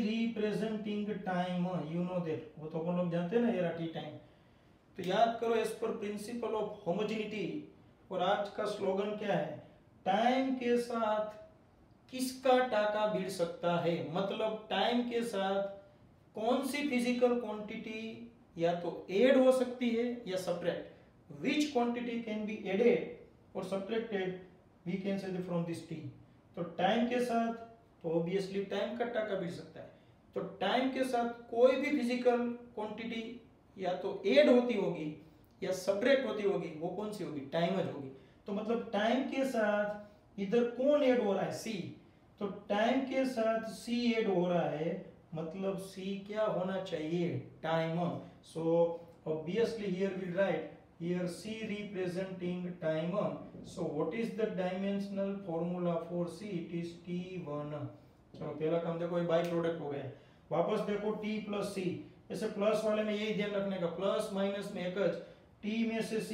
representing time, you know that, वो तो अपन लोग जानते हैं ना ये t टाइम. तो याद करो as per principal of homogeneity. और आज का स्लोगन क्या है? टाइम के साथ किसका टाका भिड़ सकता है. मतलब टाइम के साथ कौन सी फिजिकल क्वांटिटी या तो ऐड हो सकती है या subtract. Which quantity can be added और subtracted we can say from this T. तो टाइम के साथ तो ऑब्वियसली टाइम का टाका भिड़ सकता है. तो टाइम के साथ कोई भी फिजिकल क्वांटिटी या तो ऐड होती होगी या सब्ट्रैक्ट होती होगी, वो कौन सी होगी? टाइम होगी. तो मतलब टाइम के साथ इधर कौन ऐड हो रहा है? सी. तो टाइम के साथ सी ऐड हो रहा है, मतलब सी क्या होना चाहिए? Time. So obviously here we write here C representing time. So what is the dimensional formula for C? It is T1. चलो पहला काम देखो, ये बाई प्रोडक्ट हो गया। वापस देखो T प्लस C, ऐसे प्लस वाले में यही ध्यान रखने का, प्लस माइनस में एक T में से C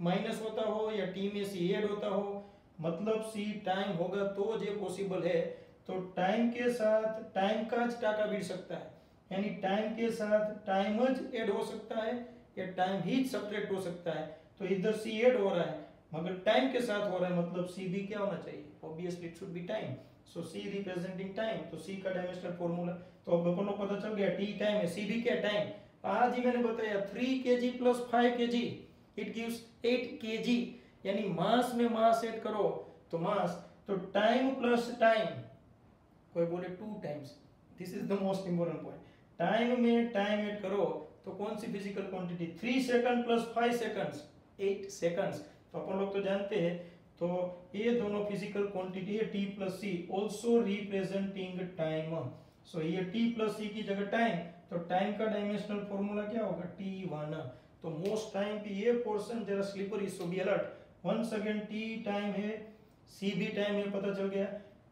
माइनस होता हो या T में C ऐड होता हो, मतलब C टाइम होगा तो ये पॉसिबल है। तो टाइम के साथ टाइम का टाका बिड़ सकता है, यानी टाइम के साथ टाइम ऐड हो सकता है या टाइम ही सब्ट्रैक्ट हो सकता है। तो इधर C ऐड हो रहा है मगर टाइम के साथ हो रहा है, मतलब C भी क्या होना चाहिए, obviously it should be time. So C representing time, तो C का डायमेंशनल फॉर्मूला तो अब अपन को पता चल गया, T टाइम है, C भी क्या टाइम। आज ही मैंने बताया 3 kg plus 5 kg it gives 8 kg, यानी मास में मास ऐड करो तो मास, तो टाइम प्लस टाइम, कोई बोले 2 times, this is the most important point, time में टाइम ऐड करो तो कौन सी physical quantity, 3 second plus 5 seconds 8 seconds. तो अपन लोग तो जानते हैं, तो ये दोनों फिजिकल क्वांटिटी है T plus c, also representing time. So ये T प्लस सी की जगह टाइम, तो टाइम का डायमेंशनल फॉर्मूला क्या होगा, T1। तो मोस्ट टाइम पे ये पोर्शन जरा slippery, so be alert. Once again T time है, C भी टाइम है, पता चल गया,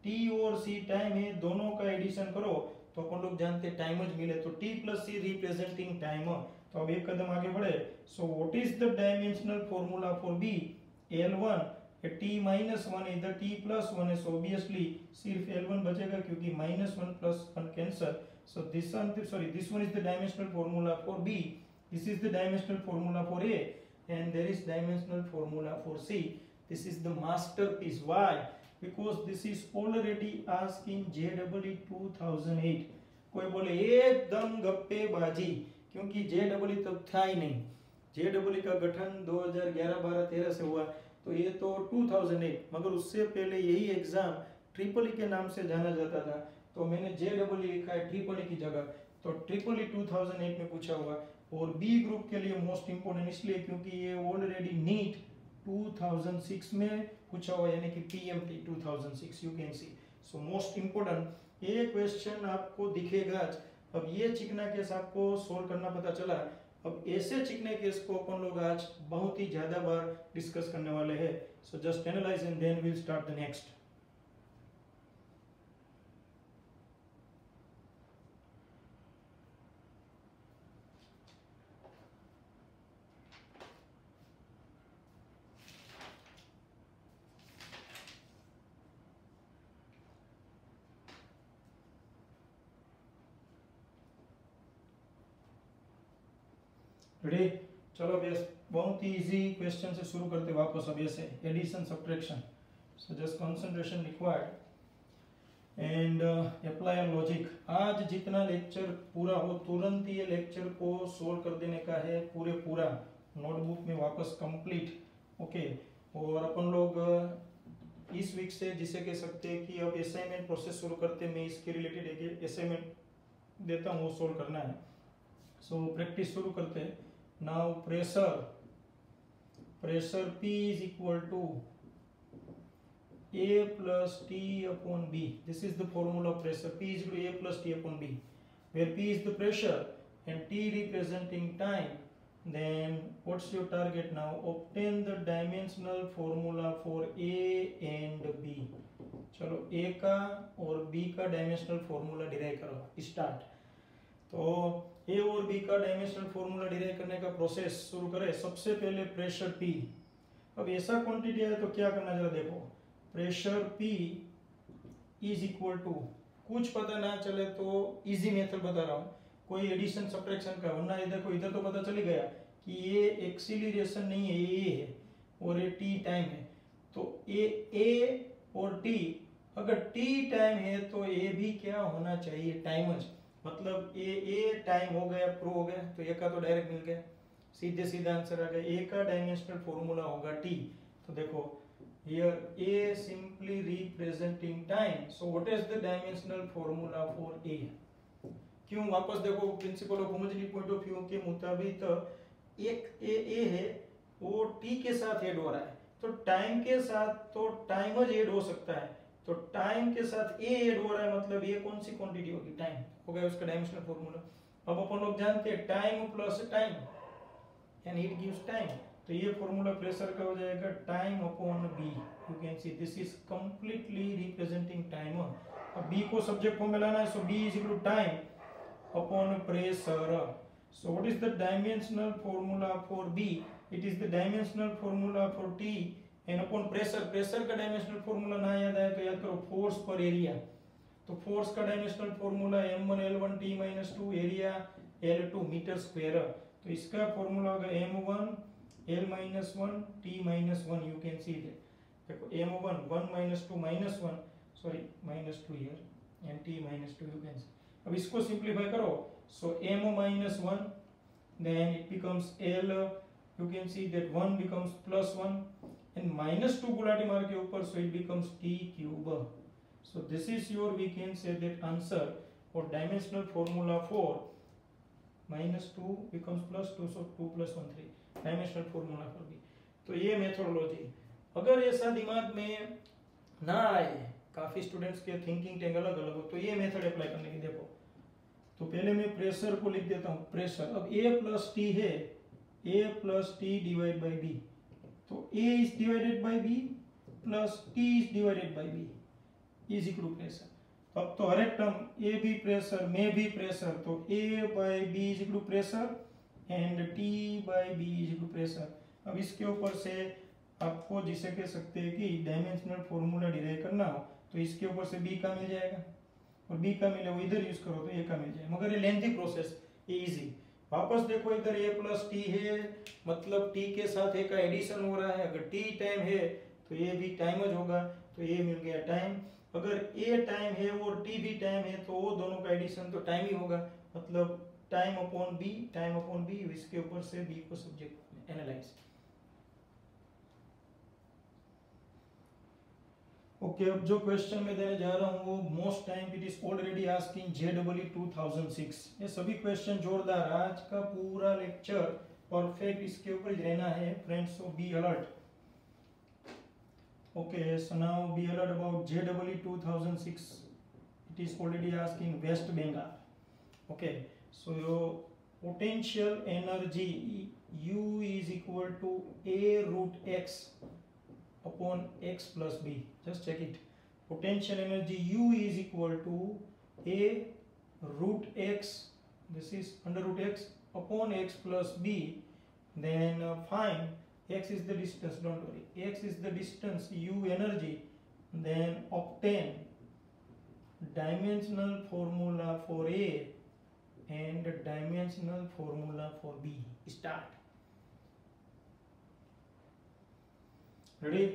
T और C टाइम है, दोनों का एडिशन करो तो अपन लोग जानते हैं टाइम मिले, तो T plus C representing time. तो अब एक कदम आगे बढ़े, so what is the dimensional formula for B, L1 T minus 1 इधर T plus 1 है, so obviously सिर्फ L1 बचेगा क्योंकि minus 1 plus 1 cancel, so this one is the dimensional formula for B, this is the dimensional formula for A, and there is dimensional formula for C. This is the masterpiece. Why? Because this is already asked in JEE 2008। कोई बोले एकदम गप्पेबाजी, क्योंकि JEE तब था ही नहीं, JEE का गठन 2011, 12, 13 से हुआ, तो ये तो 2008, मगर उससे पहले यही एग्जाम ट्रिपल के नाम से जाना जाता था, तो मैंने JEE लिखा है ट्रिपल की जगह, तो ट्रिपल 2008 में पूछा हुआ। और बी ग्रुप के लिए मोस्ट इंपोर्टेंट इसलिए क्योंकि ये ऑलरेडी नीट 2006 में पूछा हुआ, यानी कि PMT 2006, you can C. So most important ये क्वेश्चन आपको दिखेगा। अब ये चिकना केस आपको सोल्व करना पता चला, अब ऐसे चिकने केस को अपन लोग आज बहुत ही ज्यादा बार डिस्कस करने वाले हैं। So just analyse and then we will start the next. Ready, चलो बेस बहुत ही इजी क्वेश्चन से शुरू करते वापस। अब ऐसे addition subtraction, so just concentration required and apply on logic. आज जितना लेक्चर पूरा हो तुरंत ये लेक्चर को सोल्व कर देने का है, पूरा नोटबुक में वापस कंप्लीट, ओके। और अपन लोग इस वीक से जिसे कह सकते हैं कि अब असाइनमेंट प्रोसेस शुरू करते, मैं इसके रिलेटेड एक असाइनमेंट देता हूँ, वो सोल्व करना है। सो प्रैक्टिस शुरू करते हैं। Now pressure P is equal to A plus T upon B. This is the formula of pressure. P is equal to A plus T upon B, where P is the pressure and T representing time. Then what's your target now? Obtain the dimensional formula for A and B. चलो A का और B का dimensional formula derive करो, start. तो ए और B का dimensional formula derive करने का प्रोसेस शुरू करें। सबसे पहले प्रेशर P, अब ऐसा क्वांटिटी है तो क्या करना, जरा देखो, pressure P is equal to, कुछ पता ना चले तो इजी मेथड बता रहा हूँ, कोई एडिशन सब्ट्रैक्शन का, वरना इधर को इधर तो पता चल ही गया कि ये एक्सीलरेशन नहीं है, ये है और ये T टाइम है। तो ए और T, अगर T टाइम है तो ए भी क्या होना चाहिए, टाइम। मतलब ए टाइम हो गया, प्रो हो गया, तो ए का तो डायरेक्ट मिल गया, सीधे सीधा आंसर आ गया। ए का डायमेंशनल फॉर्मूला होगा T, तो देखो here A simply representing time, so what is the dimensional formula for ए। क्यों, वापस देखो, principal of homogeneity point of view के मुताबिक एक ए है वो T के साथ ऐड हो रहा है, तो टाइम के साथ तो टाइम ऐड हो सकता है, तो टाइम के साथ ए ऐड हो रहा है, मतलब ये कौन सी क्वांटिटी होगी, टाइम हो गया उसका डायमेंशनल फॉर्मूला। अब अपन लोग जानते हैं time plus time and it gives time, तो ये फॉर्मूला प्रेशर का हो जाएगा time upon B. You can see this is completely representing time. अब बी को सब्जेक्ट फॉर्म में लाना है, so B is equal to time upon pressure. So what is the dimensional formula for B? It is the dimensional formula for T and upon pressure. Pressure का dimensional formula ना याद आए तो याद करो फोर्स पर एरिया। तो force का dimensional formula m1 l1 t - 2 area l2 metre square. तो इसका फॉर्मूला होगा m1 l - 1 t - 1। You can see that देखो m1 1 - 2 -1 sorry -2 here and t - 2 you can सी। अब इसको सिंपलीफाई करो, सो m - 1 then it becomes l, you can see that 1 becomes +1 and -2 Gulati मार के ऊपर, so it becomes t cube. So this is your, we can say that answer or dimensional formula for -2 becomes +2, so 2 + 1 3 dimensional formula for B. तो ये methodology अगर ऐसा दिमाग में ना आए, काफी स्टूडेंट्स के थिंकिंग टैंग अलग अलग हो, तो ये मेथड अप्लाई करने की देखो। तो पहले मैं प्रेशर को लिख देता हूँ, प्रेशर। अब A + T है, A + T divide by B, तो A is divided by B plus T is divided by B is equal to pressure. अब तो हर एक टर्म A भी प्रेशर, में भी प्रेशर, तो A by B is equal to pressure and T by B is equal to pressure. अब इसके ऊपर से आपको जिसे कह सकते हैं कि डायमेंशनल फॉर्मूला डिराइव करना हो, तो इसके ऊपर से B का मिल जाएगा और B का मिले वो इधर यूज करो तो A का मिल जाए। मगर ये लेंथी प्रोसेस, ये इजी। वापस देखो इधर A + T है, मतलब T के साथ A का एडिशन हो रहा है। अगर T टाइम है तो A भी टाइम ज होगा, तो A मिल गया टाइम। अगर A टाइम है और T भी टाइम है तो वो दोनों का एडिशन तो टाइम ही होगा, मतलब टाइम अपॉन B, इसके ऊपर से B को सब्जेक्ट एनालाइज। ओके, अब जो क्वेश्चन मैं देने जा रहा हूँ वो most time it is already asking JEE 2006। ये सभी क्वेश्चन जोरदार, आज का पूरा लेक्चर परफेक्ट इसके ऊपर ही रहना है friends, so be alert. Okay, so now be alert about JEE 2006। It is already asking West Bengal. Okay, so your potential energy U is equal to A√x upon x plus b. Just check it. Potential energy U is equal to A√x, this is √x upon x plus b. Then find x is the distance, don't worry, x is the distance, U energy, then obtain dimensional formula for A and dimensional formula for B. Start. Ready?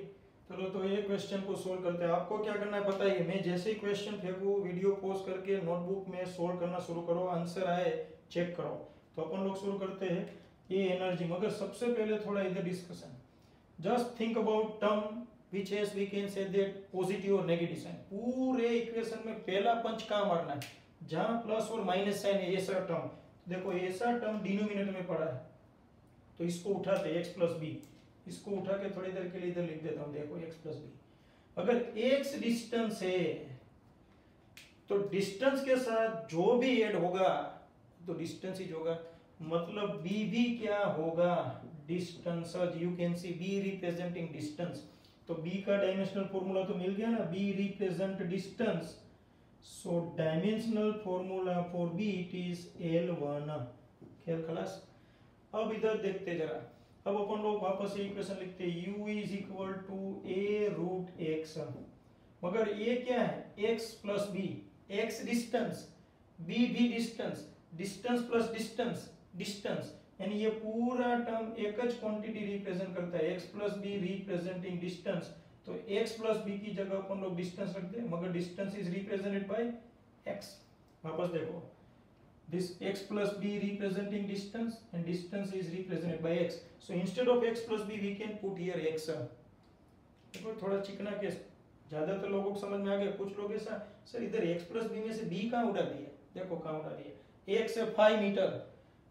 चलो तो ये question को solve करते हैं। आपको क्या करना है पता है, मैं जैसे ही क्वेश्चन फेंकूं वीडियो पॉज करके नोटबुक में सोल्व करना शुरू करो, आंसर आए चेक करो। तो अपन लोग शुरू करते हैं ये एनर्जी। मगर सबसे पहले थोड़ा इधर discussion, just think about term which has we can say that positive और नेगेटिव साइन। पूरे इक्वेशन में पहला पंच कहाँ मारना है, जहां प्लस और माइनस साइन है, ऐसा टर्म। देखो ऐसा टर्म डिनोमिनेटर में पड़ा है, तो इसको उठाते x + b, इसको उठा के थोड़ी देर के लिए इधर लिख देता हूं। देखो x + b, अगर x डिस्टेंस है तो डिस्टेंस के साथ जो भी ऐड होगा तो डिस्टेंस ही होगा, मतलब b भी क्या होगा, distance. You can C b representing distance, तो b का डायमेंशनल फॉर्मूला तो मिल गया ना, b represent distance, so dimensional formula for b it is L1। खेल खलास। अब इधर देखते जरा, अब अपन लोग वापस ये इक्वेशन लिखते हैं, U is equal to A√x। मगर ये क्या है, x + b, x distance, b भी distance, distance plus distance, distance, यानी ये पूरा टर्म एक ज क्वांटिटी रिप्रेजेंट करता है, x + b रिप्रेजेंटिंग डिस्टेंस। तो x + b की जगह अपन लोग डिस्टेंस रखते हैं, मगर distance is represented by x। वापस देखो, this x plus b representing distance and distance is represented by x, so instead of x plus b we can put here x। देखो थोड़ा चिकना केस, ज्यादातर लोगों को समझ में आ गया। कुछ लोग ऐसा, सर इधर x plus b में से b कहाँ उड़ा दिया, देखो कहाँ उड़ा दिया, x है 5 मीटर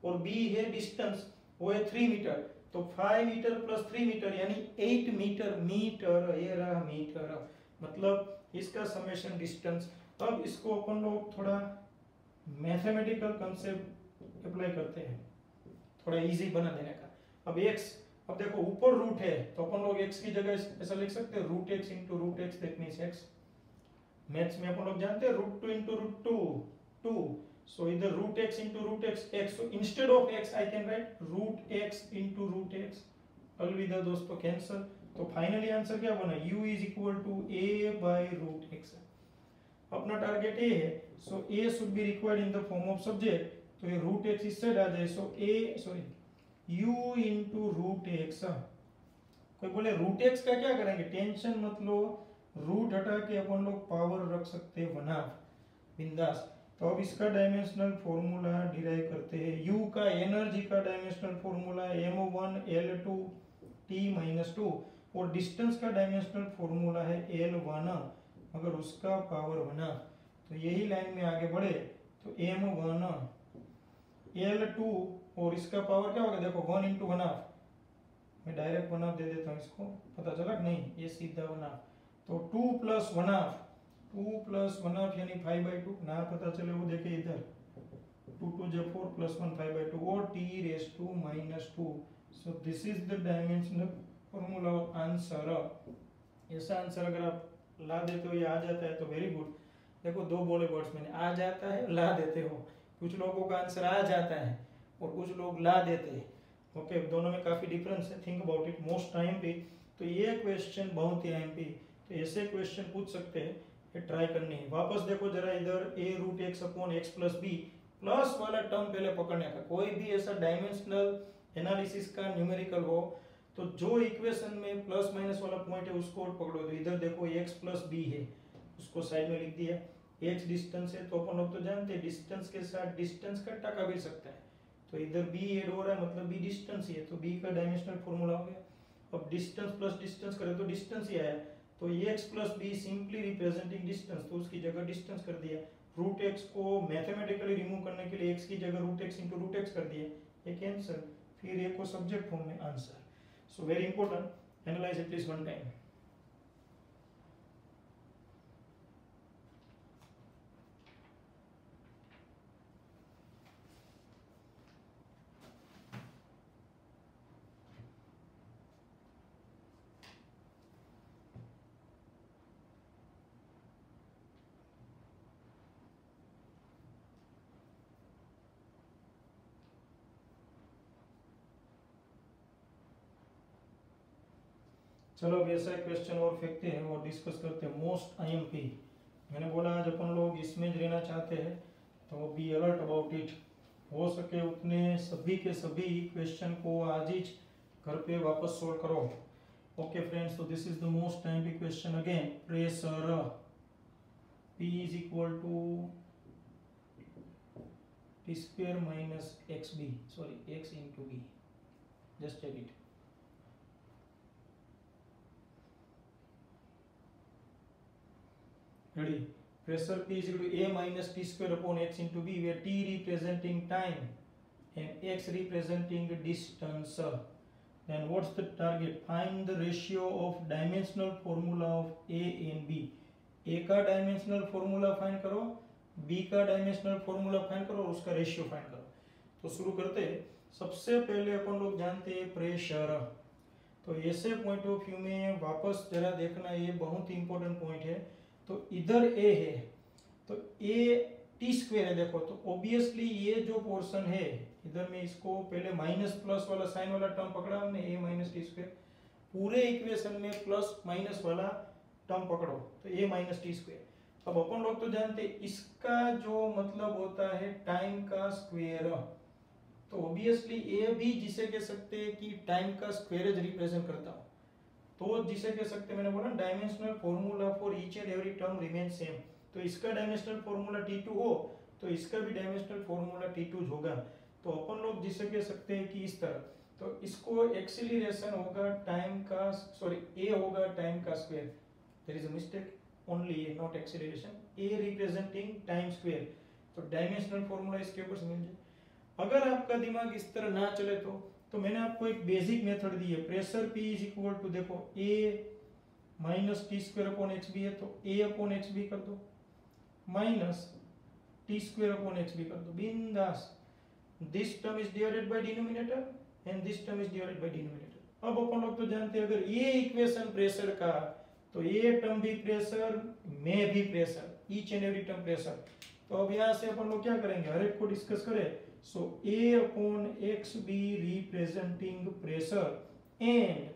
और b है डिस्टेंस वो है 3 मीटर, तो 5 मीटर प्लस 3 मीटर यानी 8 मीटर, मीटर ये रहा मीटर, मतलब इसका समेशन डिस्टेंस। अब इसको अपन लोग थोड़ा मैथमेटिकल कंसेप्ट अप्लाई करते हैं, थोड़ा इजी बना देने का। अब x, अब देखो ऊपर रूट है तो अपन लोग x की जगह ऐसा लिख सकते हैं root x into root x, that means x। Maths में अपन लोग जानते हैं root two into root two, two, so इधर root x into root x, x, so instead of x I can write root x into root x. अलविदा दोस्तों, cancer. तो finally answer क्या बना, u is equal to a by root x. अपना target a है, so a should be required in the form of subject, तो ये root x इस साइड आ जाए, सो u इंटू रूट एक्स। कोई बोले रूट एक्स का क्या करेंगे, टेंशन मत लो, रूट हटा के अपन लोग पावर रख सकते हैं बना बिंदास। तो अब इसका डायमेंशनल फॉर्मूला डिराइव करते हैं। u का एनर्जी का dimensional formula m1 l2 t-2 और डिस्टेंस का डायमेंशनल फॉर्मूला है l1 अगर उसका पावर बना। तो यही लाइन में आगे बढ़े तो m1 l2 और इसका पावर क्या होगा, देखो 1 इंटू 1/2, मैं डायरेक्ट 1/2 दे देता हूँ, इसको पता चला कि नहीं, ये सीधा 1/2, तो 2 + 1/2, 2 + 1/2 यानी 5/2 ना पता चले वो देखे इधर 2 2 = 4 + 1 5/2 और t⁻²। So this is the dimensional formula of answer. ऐसा आंसर अगर आप ला देते हो या आ जाता है तो वेरी गुड। देखो दो बोले वर्ड्स मैंने, आ जाता है, ला देते हो। कुछ लोगों का आंसर आ जाता है और कुछ लोग ला देते हैं। ओके, दोनों में काफी डिफरेंस है, think about it. Most time पे तो ये क्वेश्चन बहुत ही आईएमपी, तो ऐसे क्वेश्चन पूछ सकते हैं, ये ट्राई करनी है। वापस देखो जरा इधर a√x/x + b प्लस वाला टर्म पहले पकड़ने का। कोई भी ऐसा डायमेंशनल एनालिसिस का न्यूमेरिकल हो तो जो इक्वेशन में प्लस माइनस वाला पॉइंट है उसको पकड़ो। तो इधर देखो x + b है, उसको साइड में लिख दिया। x डिस्टेंस है तो अपन लोग तो जानते हैं डिस्टेंस के साथ डिस्टेंस का टका भी सकता है, तो इधर b ऐड हो रहा है मतलब b डिस्टेंस ही है, तो b का डायमेंशनल फॉर्मूला हो गया। अब डिस्टेंस प्लस डिस्टेंस करें तो डिस्टेंस ही आया, तो x + b simply representing distance, तो उसकी जगह डिस्टेंस कर दिया। रूट एक्स को मैथमेटिकली रिमूव करने के लिए x की जगह root x into root X कर दिया, ये कैंसिल, फिर ये को सब्जेक्ट फॉर्म में answer. So very important, analyse it please one time. चलो अब ऐसा क्वेश्चन और फेंकते हैं और डिस्कस करते हैं। मोस्ट आईएमपी, मैंने बोला आज अपन लोग इसमें रहना चाहते हैं तो बी अलर्ट अबाउट इट। हो सके उतने सभी के सभी क्वेश्चन को आज ही घर पे वापस सोल्व करो। ओके फ्रेंड्स, तो this is the most IMP question again. Pressure P is equal to T² - xb, sorry x into b, just check it. Ready? Pressure P is equal to a - T² x into b, where T representing time and x representing distance. Then what's the target? Find the ratio of dimensional formula of a and b. a का dimensional formula find करो, b का dimensional formula find करो और उसका ratio find करो। तो शुरू करते हैं। सबसे पहले अपन लोग जानते हैं प्रेशर। तो ऐसे पॉइंट ऑफ व्यू में वापस जरा देखना, ये बहुत ही इंपॉर्टेंट पॉइंट है। तो इधर a है तो a t² है, देखो तो ऑब्वियसली ये जो पोर्शन है इधर में इसको पहले माइनस प्लस वाला साइन वाला टर्म पकड़ा हमने, a - t²। पूरे इक्वेशन में प्लस माइनस वाला टर्म पकड़ो तो a - t²। अब अपन लोग तो जानते हैं इसका जो मतलब होता है टाइम का स्क्वायर, तो ऑब्वियसली ए भी जिसे कह सकते हैं कि टाइम का स्क्वायर रिप्रेजेंट करता हो, तो जिसे कह सकते हैं, मैंने बोला dimensional formula for each and every term remain same. तो इसका डायमेंशनल फॉर्मूला t2 हो तो इसका भी डायमेंशनल फॉर्मूला t2 होगा। तो अपन लोग जिसे कह सकते हैं कि इस तरह, तो इसको एक्सीलरेशन होगा टाइम का, सॉरी a होगा टाइम का square, there is a mistake, only a not acceleration, a representing time square। तो डायमेंशनल फॉर्मूला इसके ऊपर समझ जाए। अगर आपका दिमाग इस तरह ना चले तो मैंने आपको एक बेसिक मेथड दी है। Pressure P is equal to, देखो a - T² xb है तो a/xb कर दो माइनस T² xb कर दो, बिंदास। This term is divided by denominator and this term is divided by denominator, अब अपन लोग तो जानते हैं अगर ये इक्वेशन प्रेशर का, तो ये टर्म भी प्रेशर, में भी pressure, each and every term pressure. तो अब यहाँ से अपन लोग क्या करेंगे, हर एक को डिस्कस करें। So A upon X B representing pressure and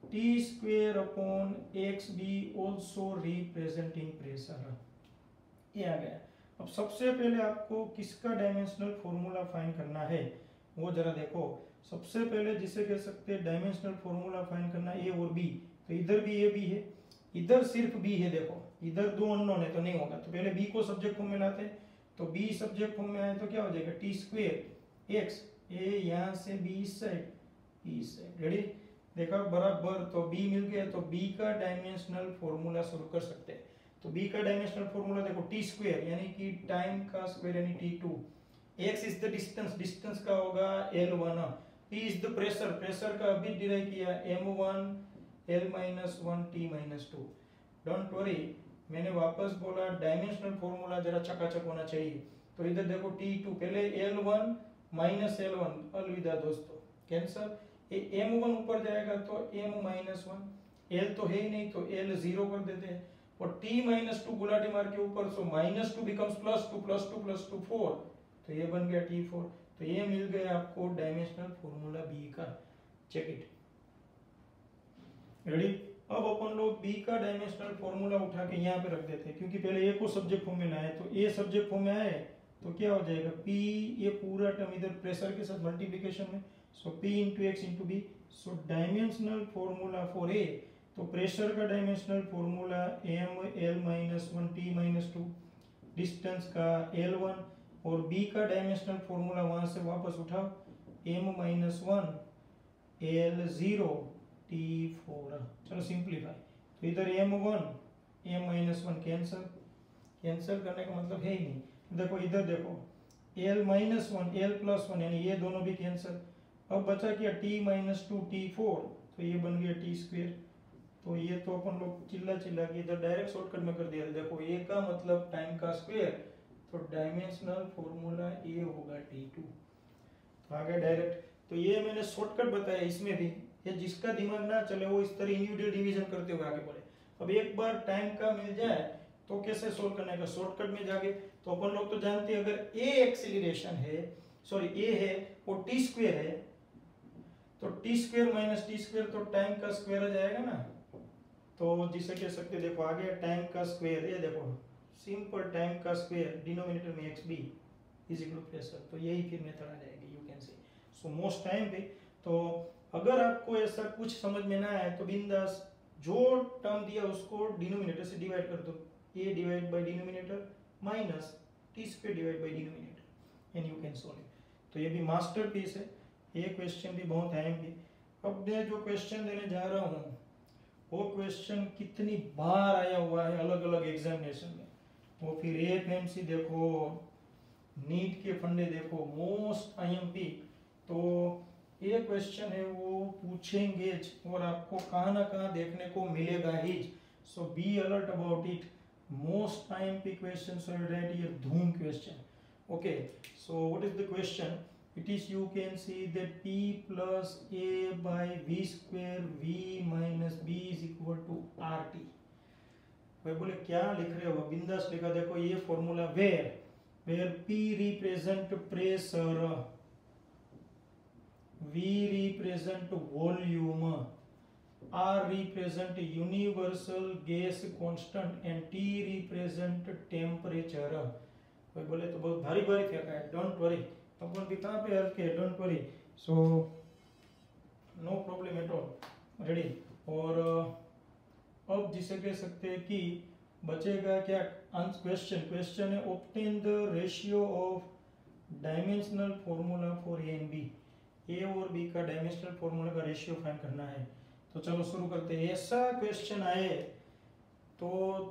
T square upon X B also representing pressure, ये आ गया। अब सबसे पहले आपको किसका डायमेंशनल फॉर्मूला फाइंड करना है वो जरा देखो। सबसे पहले जिसे कह सकते हैं डायमेंशनल फॉर्मूला फाइंड करना ए और बी, तो इधर भी ए बी है, इधर सिर्फ बी है। देखो इधर दो अननोन है तो नहीं होगा, तो पहले बी को सब्जेक्ट फॉर्म में लाते हैं। तो बी सब्जेक्ट फॉर्म में आए तो क्या हो जाएगा, टी स्क्वेयर एक्स, ए यहाँ से बी इस साइड ई साइड, रेडी, देखा बराबर। तो बी मिल गया, तो बी का डायमेंशनल फॉर्मूला शुरू कर सकते हैं। तो बी का डायमेंशनल फॉर्मूला देखो, टी स्क्वेयर यानी कि टाइम का स्क्वायर यानी T2, x is the distance, distance का होगा L1, P is the pressure, pressure का अभी डिराइव किया M1 L-1 T-2। Don't worry, मैंने वापस बोला डायमेंशनल फॉर्मूला जरा चकाचक होना चाहिए। तो इधर देखो T2, पहले L1 माइनस L1, अलविदा दोस्तों, कैंसर। M1 ऊपर जाएगा तो M-1, L तो है ही नहीं तो L 0 कर देते हैं, और T-2 गुलाटी मार के ऊपर, सो -2 बिकम्स +2 +2 +2 4, तो ये बन गया T4। तो ये मिल गया आपको डायमेंशनल फॉर्मूला बी का, चेक इट, रेडी। अब अपन लोग बी का डायमेंशनल फॉर्मूला उठा के यहाँ पे रख देते हैं, क्योंकि पहले ए को सब्जेक्ट फॉर्म में लाए, तो ए सब्जेक्ट फॉर्म में आए तो क्या हो जाएगा, P, ये पूरा टर्म इधर प्रेशर के साथ मल्टीप्लिकेशन में, so P into X into B. So dimensional formula for A, तो प्रेशर का dimensional formula M-L-1 T-2, distance का L1, और B का डायमेंशनल फॉर्मूला वहां से वापस उठाओ, M-1 L0 T4। चलो सिंप्लीफाई, तो इधर M1 M-1 कैंसल, कैंसल करने का मतलब है ही नहीं। देखो इधर देखो L-1 L+1 यानी ये दोनों भी कैंसल। अब बचा क्या T-2 T4, तो ये बन गया T स्क्वेयर। तो ये तो अपन लोग चिल्ला चिल्ला के इधर डायरेक्ट शॉर्टकट में कर दिया। देखो ए का मतलब टाइम का स्क्वायर, तो डायमेंशनल फॉर्मूला ए होगा T2, तो आ गया डायरेक्ट। तो ये मैंने शॉर्टकट बताया, इसमें भी ये जिसका दिमाग ना चले वो इस तरह इंडिविजुअल डिवीजन करते हुए आगे बढ़े। अब एक बार टाइम का मिल जाए तो कैसे सोल्व करने का, शॉर्टकट में जाके। तो अपन लोग तो जानते हैं अगर ए एक्सीलरेशन है, सॉरी ए है और टी स्क्वायर है, तो T square minus t square तो टाइम का स्क्वायर आ जाएगा ना, तो जिसे कह सकते हैं, देखो आगे टाइम का स्क्वायर, ये देखो सिंपल टाइम का स्क्वायर, डिनोमिनेटर में X B is equal to pressure, तो यही फिर मेथड आ जाएगी, you can say. So most time पे तो अगर आपको ऐसा कुछ समझ में ना आए तो बिंदास जो टर्म दिया उसको डिनोमिनेटर से डिवाइड कर दो, a divide by denominator minus t square divide by denominator, and you can solve it. तो ये भी मास्टरपीस है, ये क्वेश्चन भी बहुत अहम भी। अब मैं जो क्वेश्चन देने जा रहा हूँ वो क्वेश्चन कितनी बार आया हुआ है अलग अलग एग्जामिनेशन में, वो फिर एएफएमसी देखो, नीट के फंडे देखो, मोस्ट आईएमपी, तो ये क्वेश्चन है वो पूछेंगे और आपको कहाँ ना कहाँ देखने को मिलेगा ही। So be alert about it, most IMP question, so right ये धूम question. Okay, so what is the question? It is, you can see that P plus A by V square V minus B is equal to RT। भाई बोले क्या लिख रहे हो, बिंदास लिखा। देखो ये formula where P represent pressure, V represent volume, R represent universal gas constant and T represent temperature। भाई बोले तो बहुत भारी भारी फेंका है, डोंट वरी, अपन भी कहाँ पे हल्के, don't worry, so no problem at all, ready. और अब जिसे कह सकते हैं कि बचेगा क्या क्वेश्चन है obtain the ratio of dimensional formula for A and B, A और बी का डायमेंशनल फॉर्मूला का रेशियो फाइंड करना है। तो चलो शुरू करते हैं। ऐसा क्वेश्चन आए तो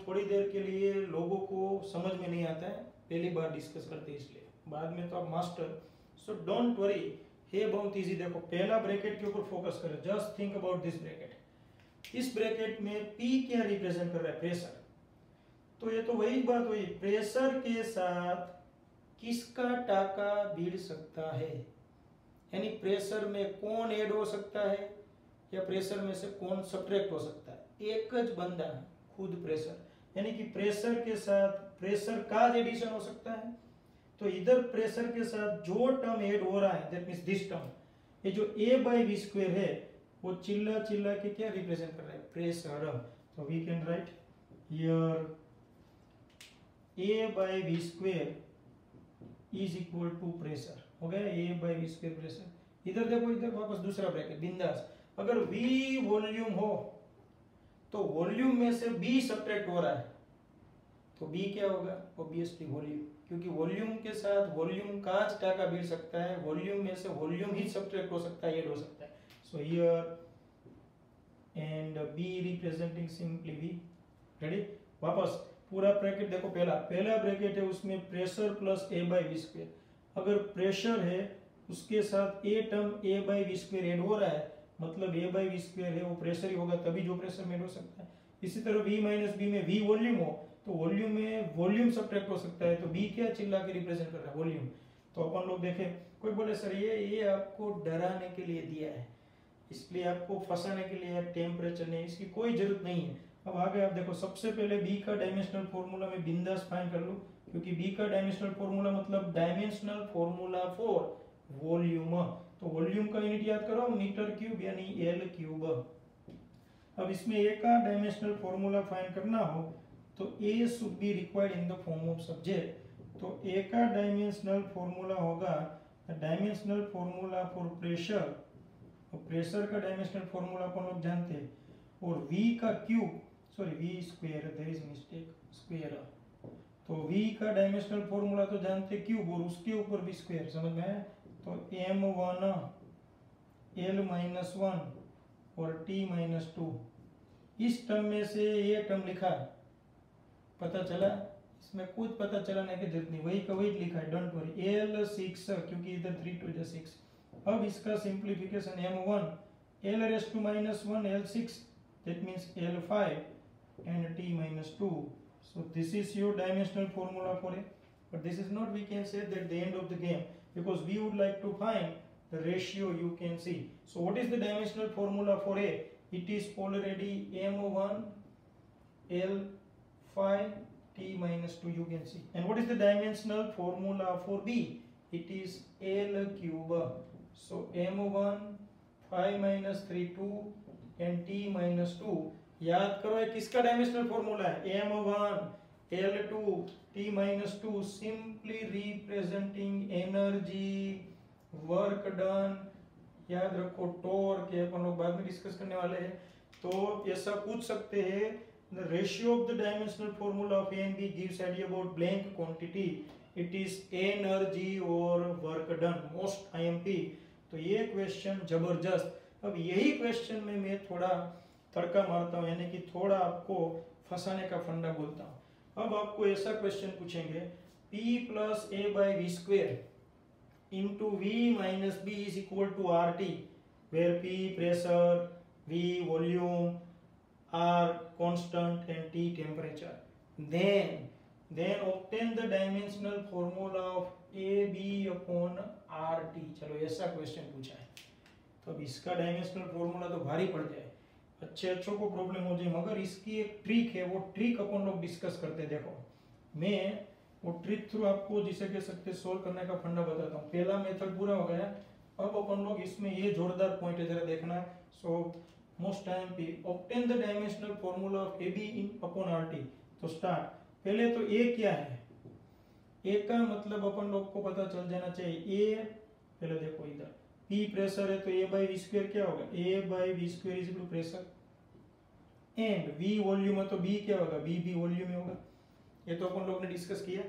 थोड़ी देर के लिए लोगों को समझ में नहीं आता है, पहली बार डिस्कस करते हैं इसलिए, बाद में तो आप मास्टर। सो डोंट वरी, है बहुत इजी। देखो पहला ब्रैकेट के ऊपर फोकस करें, just think about this bracket. इस ब्रैकेट में P क्या रिप्रेजेंट कर रहा है, प्रेशर। तो ये तो वही बात हुई, प्रेशर के साथ किसका टाका भिड़ सकता है, यानी प्रेशर में कौन ऐड हो सकता है, या प्रेशर में से कौन सब्ट्रैक्ट हो सकता है? एक ज बंदा है, खुद प्रेशर, यानी कि प्रेशर के साथ प्रेशर का एडिशन हो सकता है। तो इधर प्रेशर के साथ जो टर्म ऐड हो रहा है, दैट मींस दिस टर्म, ये जो a/v² है वो चिल्ला चिल्ला के क्या रिप्रेजेंट कर रहा है? प्रेशर। तो we can write here a/v² is equal to pressure. हो गया a/v² प्रेशर। इधर देखो, इधर वापस दूसरा ब्रैकेट बिंदास। अगर v वॉल्यूम हो तो वॉल्यूम में से b सब्ट्रैक्ट हो रहा है, तो b क्या होगा? ऑब्वियसली वॉल्यूम, क्योंकि वॉल्यूम के साथ वॉल्यूम का टाका भिड़ सकता है, वॉल्यूम में से वॉल्यूम ही सब्ट्रैक्ट हो सकता है, ऐड हो सकता है। So here and b representing simply v। Ready? वापस पूरा ब्रैकेट देखो, पहला ब्रैकेट है उसमें प्रेशर प्लस a/v²। अगर प्रेशर है उसके साथ a टर्म a/v² ऐड हो रहा है, मतलब a/v² है वो प्रेशर ही होगा, तभी जो प्रेशर में ऐड हो सकता है। इसी तरह v माइनस b में v वॉल्यूम हो तो वॉल्यूम में वॉल्यूम सब्ट्रैक्ट हो सकता है, तो b क्या चिल्ला के रिप्रेजेंट कर रहा है? वॉल्यूम। तो अपन लोग देखें, कोई बोले सर ये आपको डराने के लिए दिया है, इसलिए आपको फंसाने के लिए टेम्परेचर नहीं, इसकी कोई जरूरत नहीं है। अब आगे आप देखो, सबसे पहले b का डायमेंशनल फॉर्मूला में बिंदास फाइंड कर लो, क्योंकि b का डायमेंशनल फॉर्मूला मतलब डायमेंशनल फॉर्मूला फॉर वॉल्यूम। तो वॉल्यूम का यूनिट याद करो, मीटर क्यूब यानी L3। अब इसमें a का डायमेंशनल फॉर्मूला फाइंड करना हो तो a should be required in the form of subject. तो a का डायमेंशनल फॉर्मूला होगा डायमेंशनल फॉर्मूला फॉर प्रेशर, और प्रेशर का डायमेंशनल फॉर्मूला अपन लोग जानते हैं, और v का cube, sorry v square, there is mistake, square. तो v का डायमेंशनल फॉर्मूला तो जानते क्यूब, और उसके ऊपर भी स्क्वायर, समझ में आया? तो m1 l-1 और t-2, इस टर्म में से ये टर्म लिखा, पता चला? इसमें कुछ पता चलाने की जरूरत नहीं, वही का वही लिखा है, डोंट वरी। l6 क्योंकि इधर 3 2 6। अब इसका simplification m1 l-1 l6, that means l5 and t-2. So this is your dimensional formula for a, but this is not, we can say that the end of the game, because we would like to find the ratio. You can see, so what is the dimensional formula for a? It is already m1 l5 t-2, you can see. And what is the dimensional formula for b? It is l3. So m1 5 minus 3 2 and t-2, याद करो ये किसका dimensional formula है? m1 l2 t-2, simply representing energy, work done. याद रखो torque, ये अपन लोग बाद में डिस्कस करने वाले हैं। तो ऐसा पूछ सकते हैं, the ratio of the dimensional formula of A and B gives idea about blank quantity, it is energy or work done, most IMP। तो ये क्वेश्चन जबरदस्त। अब यही क्वेश्चन में मैं थोड़ा तड़का मारता हूँ, यानी कि थोड़ा आपको फंसाने का फंडा बोलता हूँ। अब आपको ऐसा क्वेश्चन पूछेंगे, P plus A/v² into V minus B is equal to RT, where P pressure, V volume, R constant and T temperature. Then obtain the dimensional formula of AB upon RT। चलो ऐसा question पूछा है, तो अब इसका dimensional formula तो भारी पड़ जाए, अच्छों को प्रॉब्लम हो जाए, मगर इसकी एक ट्रिक है, वो ट्रिक अपन लोग डिस्कस करते हैं। देखो मैं वो ट्रिक थ्रू आपको जिसे कह सकते सोल्व करने का फंडा बताता हूँ। पहला मेथड पूरा हो गया, अब अपन लोग इसमें ये जोरदार पॉइंट है, जरा देखना। सो मोस्ट टाइम पे obtain the dimensional formula of AB in upon RT। तो स्टार्ट, पहले तो A क्या है? A का मतलब अपन लोग को पता चल जाना चाहिए। A पहले देखो, इधर P प्रेशर है तो A/v² क्या होगा? A/v² is equal to pressure, and V volume है तो B क्या होगा? B वॉल्यूम होगा। ये तो अपन लोग ने डिस्कस किया।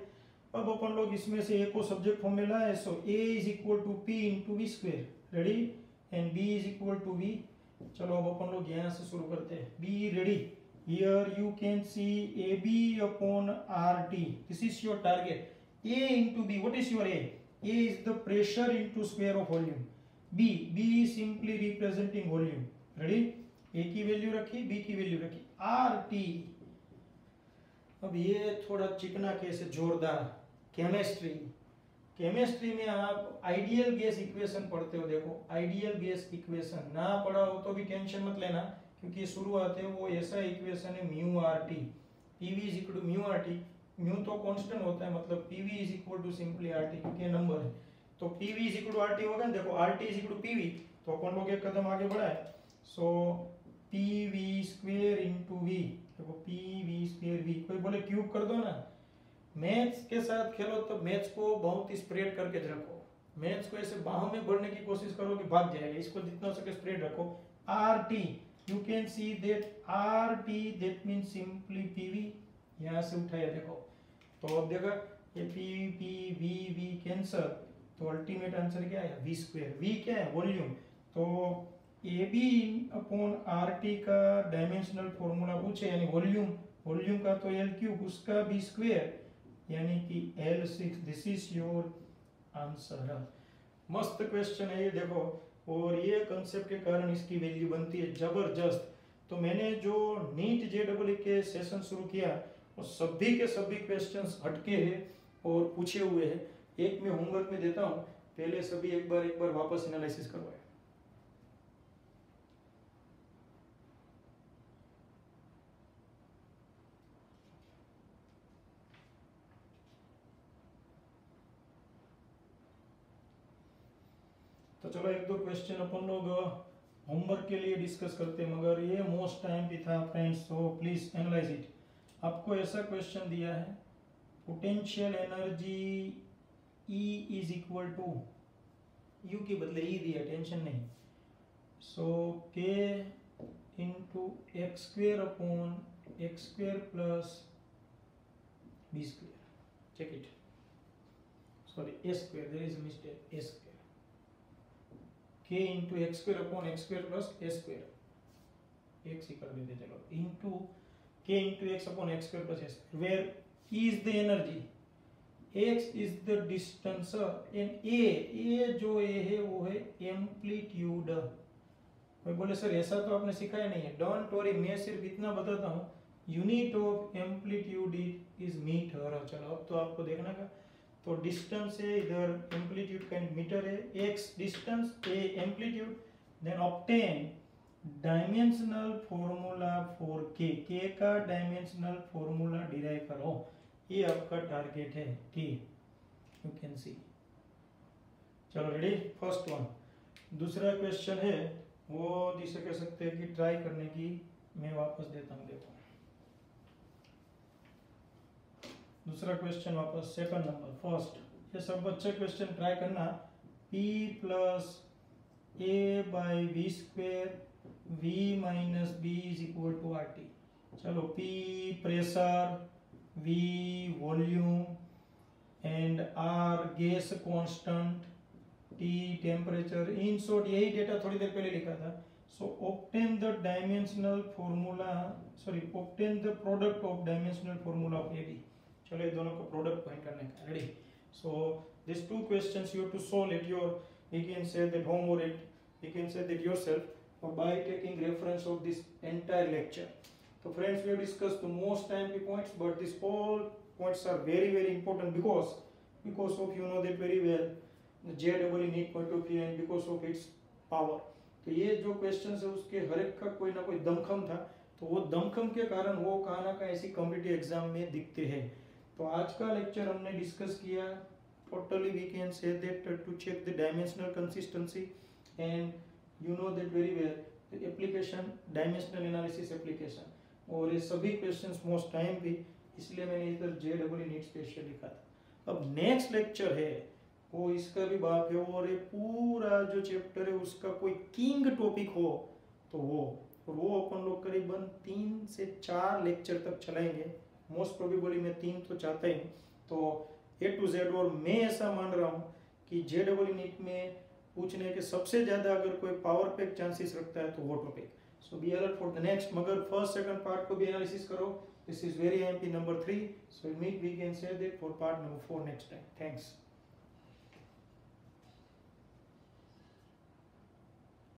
अब अपन लोग इसमें से A को सब्जेक्ट फॉर्म में लाए, so A is equal to P into v², ready, and B is equal to V। चलो अब अपन लोग यहाँ से शुरू करते हैं। B ready, here you can C AB upon RT, this is your target. A into B, what is your A? A is the pressure into square of volume. B simply representing volume, ready. A की value रखी, B की value रखी, RT। अब ये थोड़ा चिकना कैसे जोरदार केमिस्ट्री केमिस्ट्री में आप आइडियल गैस इक्वेशन पढ़ते हो, देखो आइडियल गैस इक्वेशन ना पढ़ा हो तो भी टेंशन मत लेना, क्योंकि शुरुआत है वो ऐसा इक्वेशन है mu R T, PV is equal to mu R T, mu तो कांस्टेंट होता है, मतलब PV is equal to simply R T, क्योंकि ये नंबर है, तो PV is equal to R T होगा ना, देखो R T is equal to PV, तो अपन लोग एक कदम आगे बढ़ाए, so PV square into V, देखो पीवी स्क्वायर वी, कोई बोले क्यूब कर दो ना, मैथ्स के साथ खेलो तो मैथ्स को बहुत स्प्रेड करके रखो, मैथ्स को ऐसे बाहों में भरने की कोशिश करो कि भाग जाएगा, इसको जितना सके स्प्रेड रखो। R T, you can see that R T that mean simply PV, यहाँ से उठाया देखो, तो अब देखो ये P P V V cancel, तो अल्टीमेट आंसर क्या है वी स्क्वायर, वी क्या है वॉल्यूम, तो A B upon R T का डायमेंशनल फॉर्मूला पूछे, यानी वॉल्यूम, वॉल्यूम का तो एल क्यूब, उसका बी स्क्वायर यानी कि L6, this is your answer. मस्त क्वेश्चन है ये देखो, और ये कंसेप्ट के कारण इसकी वैल्यू बनती है जबरदस्त। तो मैंने जो नीट JEE के सेशन शुरू किया वो सभी के सभी क्वेश्चंस हटके हैं और पूछे हुए हैं, एक मैं होमवर्क में देता हूँ, पहले सभी एक बार वापस एनालिसिस करवाए। तो चलो एक दो क्वेश्चन अपन लोग होमवर्क के लिए डिस्कस करते हैं, मगर ये मोस्ट टाइम भी था friends, so please analyse it. आपको ऐसा क्वेश्चन दिया है, potential energy E is equal to, U के बदले E दिया, टेंशन नहीं, so K into x square upon x square plus b square, check it, sorry a square, there is a mistake, a square, k into x square upon x square plus a square, x ही कर देते चलो, into k into x upon x square plus a square, where E is the energy, x is the distance, and a जो a है वो है amplitude. कोई बोले सर ऐसा तो आपने सिखाया नहीं है, डोंट वरी, मैं सिर्फ इतना बताता हूँ, unit of amplitude is metre. चलो अब तो आपको देखना का, तो डिस्टेंस है इधर, एम्पलीट्यूड का मीटर है, x distance, a amplitude, then obtain dimensional formula for k का डायमेंशनल फॉर्मूला डिराइव करो, ये आपका टारगेट है, ठीक, यू कैन सी। चलो रेडी, फर्स्ट वन। दूसरा क्वेश्चन है वो जिसे कह सकते हैं कि ट्राई करने की, मैं वापस देता हूँ, देखो दूसरा क्वेश्चन वापस, सेकंड नंबर, फर्स्ट, ये सब अच्छे क्वेश्चन ट्राई करना। P plus a by v square v minus b is equal to R T. चलो P pressure, V volume and R gas constant, T temperature, in short यही data थोड़ी देर पहले लिखा था। So obtain the dimensional formula, sorry obtain the product of dimensional formula of AB। चलो ये दोनों को प्रोडक्ट फाइंड करने का, ready. So this two questions you have to solve at your, you can say that home or it, you can say that yourself or by taking reference of this entire lecture. So friends, we have discussed the most timely points, but these all points are very important because of, you know that very well, the JEE NEET point of view and because of its power. तो ये जो questions है उसके हर एक का कोई ना कोई दमखम था, तो वो दमखम के कारण वो कहाँ ना कहीं ऐसी कॉम्पिटिटिव एग्जाम में दिखते हैं। तो आज का लेक्चर हमने डिस्कस किया, totally we can say that to check the dimensional consistency, and you know that very well the application dimensional analysis application, और ये सभी क्वेश्चंस मोस्ट टाइम भी, इसलिए मैंने इधर JEE NEET स्पेशल लिखा था। अब नेक्स्ट लेक्चर है वो इसका भी बाप है, और ये पूरा जो चैप्टर है उसका कोई किंग टॉपिक हो तो वो अपन लोग करीबन 3 से 4 लेक्चर तक चलाएंगे, मोस्ट प्रोबेबली मैं 3 तो चाहता ही हूँ, तो A to Z। और मैं ऐसा मान रहा हूँ कि JEE NEET में पूछने के सबसे ज्यादा अगर कोई पावर पैक चांसेस रखता है तो वो topic. So be alert for the next, मगर फर्स्ट सेकंड पार्ट को भी एनालिसिस करो, this is very MP number 3, so meet we can say that for part number 4 next time. Thanks.